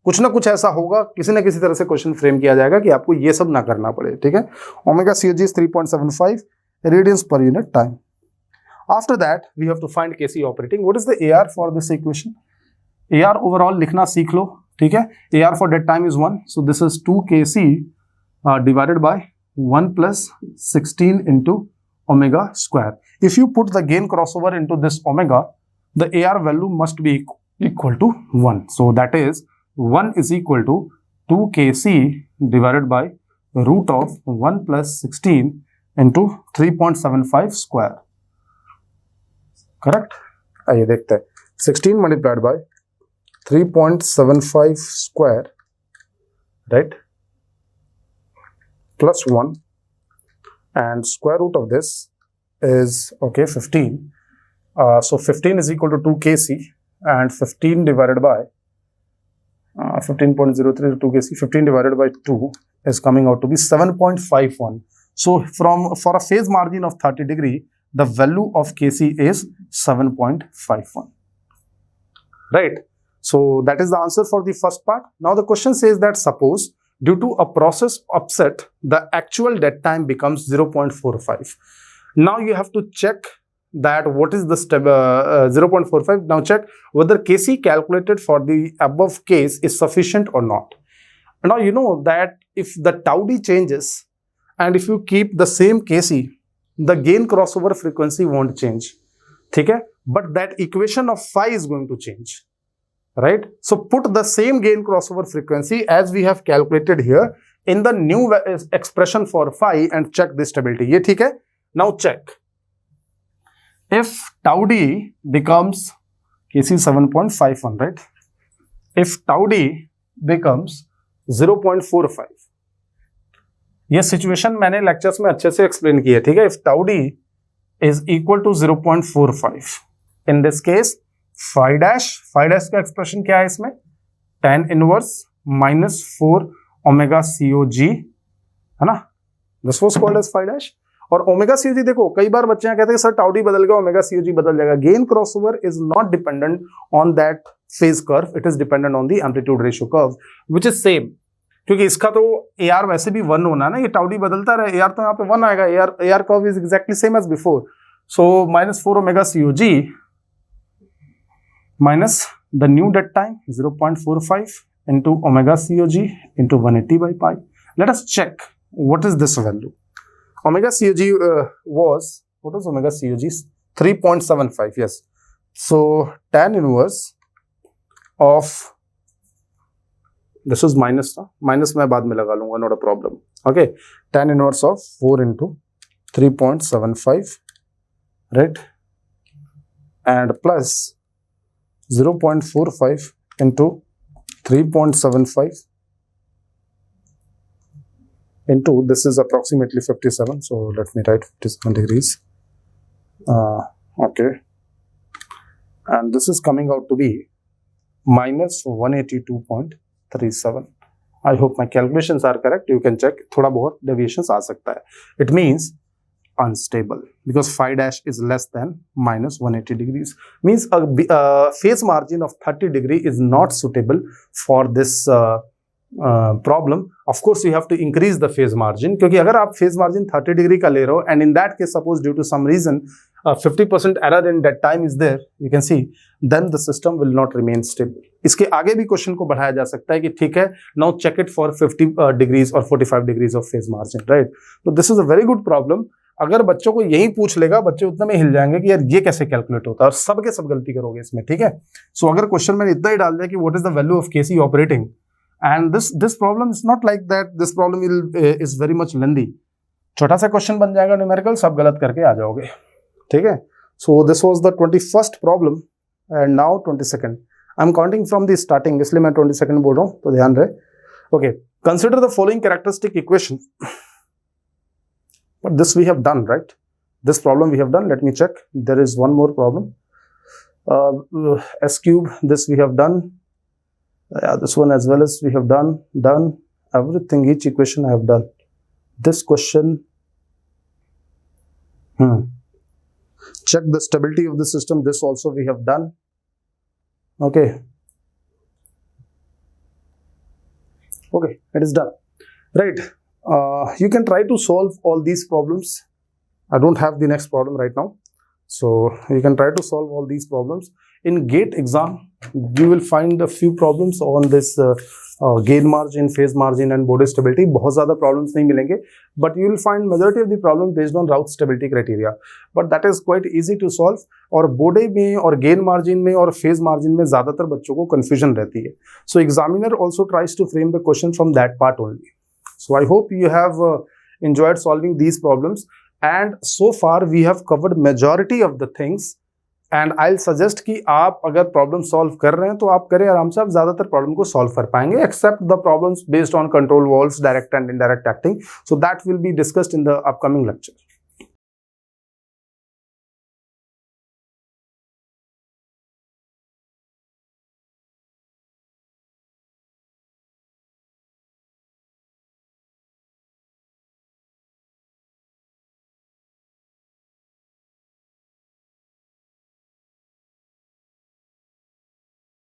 कुछ ना कुछ ऐसा होगा, किसी ना किसी तरह से क्वेश्चन फ्रेम किया जाएगा कि आपको ये सब ना करना पड़े, ठीक है. Omega COG is 3.75 radians per unit time. After that we have to find Kc operating. What is the AR for this equation? AR overall लिखना सीख लो, ठीक है. AR for dead time is 1, so this is 2 Kc divided by 1 plus 16 into omega square. If you put the gain crossover into this omega, the AR value must be equal to 1. So that is 1 is equal to 2 Kc divided by root of 1 plus 16 into 3.75 square. Correct. आइए देखते हैं. 16 multiplied by 3.75 square, right, plus 1, and square root of this is okay 15. So 15 is equal to 2 Kc, and 15 divided by 15.03 2 Kc, 15 divided by 2 is coming out to be 7.51. So for a phase margin of 30 degree, the value of Kc is 7.51, right? So that is the answer for the first part. Now the question says that suppose due to a process upset, the actual dead time becomes 0.45. Now you have to check that what is the step 0.45. Now check whether Kc calculated for the above case is sufficient or not. Now you know that if the tau d changes and if you keep the same Kc, the gain crossover frequency won't change, ठीक है, but that equation of phi is going to change, right? So put the same gain crossover frequency as we have calculated here in the new expression for phi and check the stability. ये ठीक है. Now check if tau d becomes Kc 7.51, right? If tau d becomes 0.45, ये situation मैंने lectures में अच्छे से explain की है, ठीक है. If tau d is equal to 0.45, in this case phi dash का एक्सप्रेशन क्या है इसमें? tan inverse minus 4 omega COG, है ना, this was called as phi dash. और ओमेगा COG देखो, कई बार बच्चे कहते हैं सर टाउ डी बदल गया, ओमेगा COG बदल जाएगा. Gain crossover is not dependent on that phase curve, it is dependent on the amplitude ratio curve which is same, क्योंकि इसका तो AR वैसे भी 1 होना ना, ये टाउ डी बदलता रहे, AR तो यहाँ पे 1 आएगा. AR curve is exactly same as before. So -4 omega COG minus the new dead time 0.45 into omega COG into 180 by pi. Let us check what is this value. Omega COG was, what was omega COG? 3.75, yes. So tan inverse of, this is minus, minus मैं बाद में लगा लूंगा, not a problem. Okay, tan inverse of 4 into 3.75, right, and plus 0.45 into 3.75 into, this is approximately 57, so let me write 57 degrees. Okay, and this is coming out to be minus 182.37. I hope my calculations are correct. You can check, थोड़ा बहुत deviations आ सकता है. It means unstable because phi dash is less than minus 180 degrees. Means a phase margin of 30 degree is not suitable for this problem. Of course, you have to increase the phase margin, क्योंकि अगर आप phase margin 30 degree का ले रहे हो and in that case suppose due to some reason 50% error in that time is there, you can see, then the system will not remain stable. इसके आगे भी क्वेश्चन को बढ़ाया जा सकता है कि ठीक है, now check it for 50 degrees or 45 degrees of phase margin, right? So this is a very good problem. अगर बच्चों को यही पूछ लेगा, बच्चे उतने में हिल जाएंगे कि यार ये कैसे कैलकुलेट होता है, और सब के सब गलती करोगे इसमें, ठीक है. सो अगर क्वेश्चन मैंने इतना ही डाल दिया कि what is the value of KC operating, and this problem is not like that. This problem is very much lengthy. छोटा सा क्वेश्चन बन जाएगा न्यूमेरिकल, सब गलत करके आ जाओगे, ठीक है. So this was the 21st problem and now 22nd. I'm counting from the starting, इसलिए मैं 22nd बोल रहा हूँ, तो ध्यान रहे. Okay, consider the following characteristic equation. But this we have done, right? This problem we have done. Let me check. There is one more problem. S cube, this we have done. Yeah, this one as well as we have done everything. Each equation I have done. This question, check the stability of the system. This also we have done. Okay, it is done, right? You can try to solve all these problems. I don't have the next problem right now, so you can try to solve all these problems. In GATE exam, you will find a few problems on this gain margin, phase margin and Bode stability. बहुत ज़्यादा problems नहीं मिलेंगे, but you will find majority of the problem based on Routh stability criteria. But that is quite easy to solve. और Bode में और gain margin में और phase margin में ज़्यादातर बच्चों को confusion रहती है. So examiner also tries to frame the question from that part only. So I hope you have enjoyed solving these problems. And so far we have covered majority of the things. And I'll suggest कि आप अगर problem solve कर रहे हैं तो आप करें आराम से, आप ज्यादातर प्रॉब्लम को सॉल्व कर पाएंगे, except the problems based on control valves, direct and indirect acting. So that will be discussed in the upcoming lecture.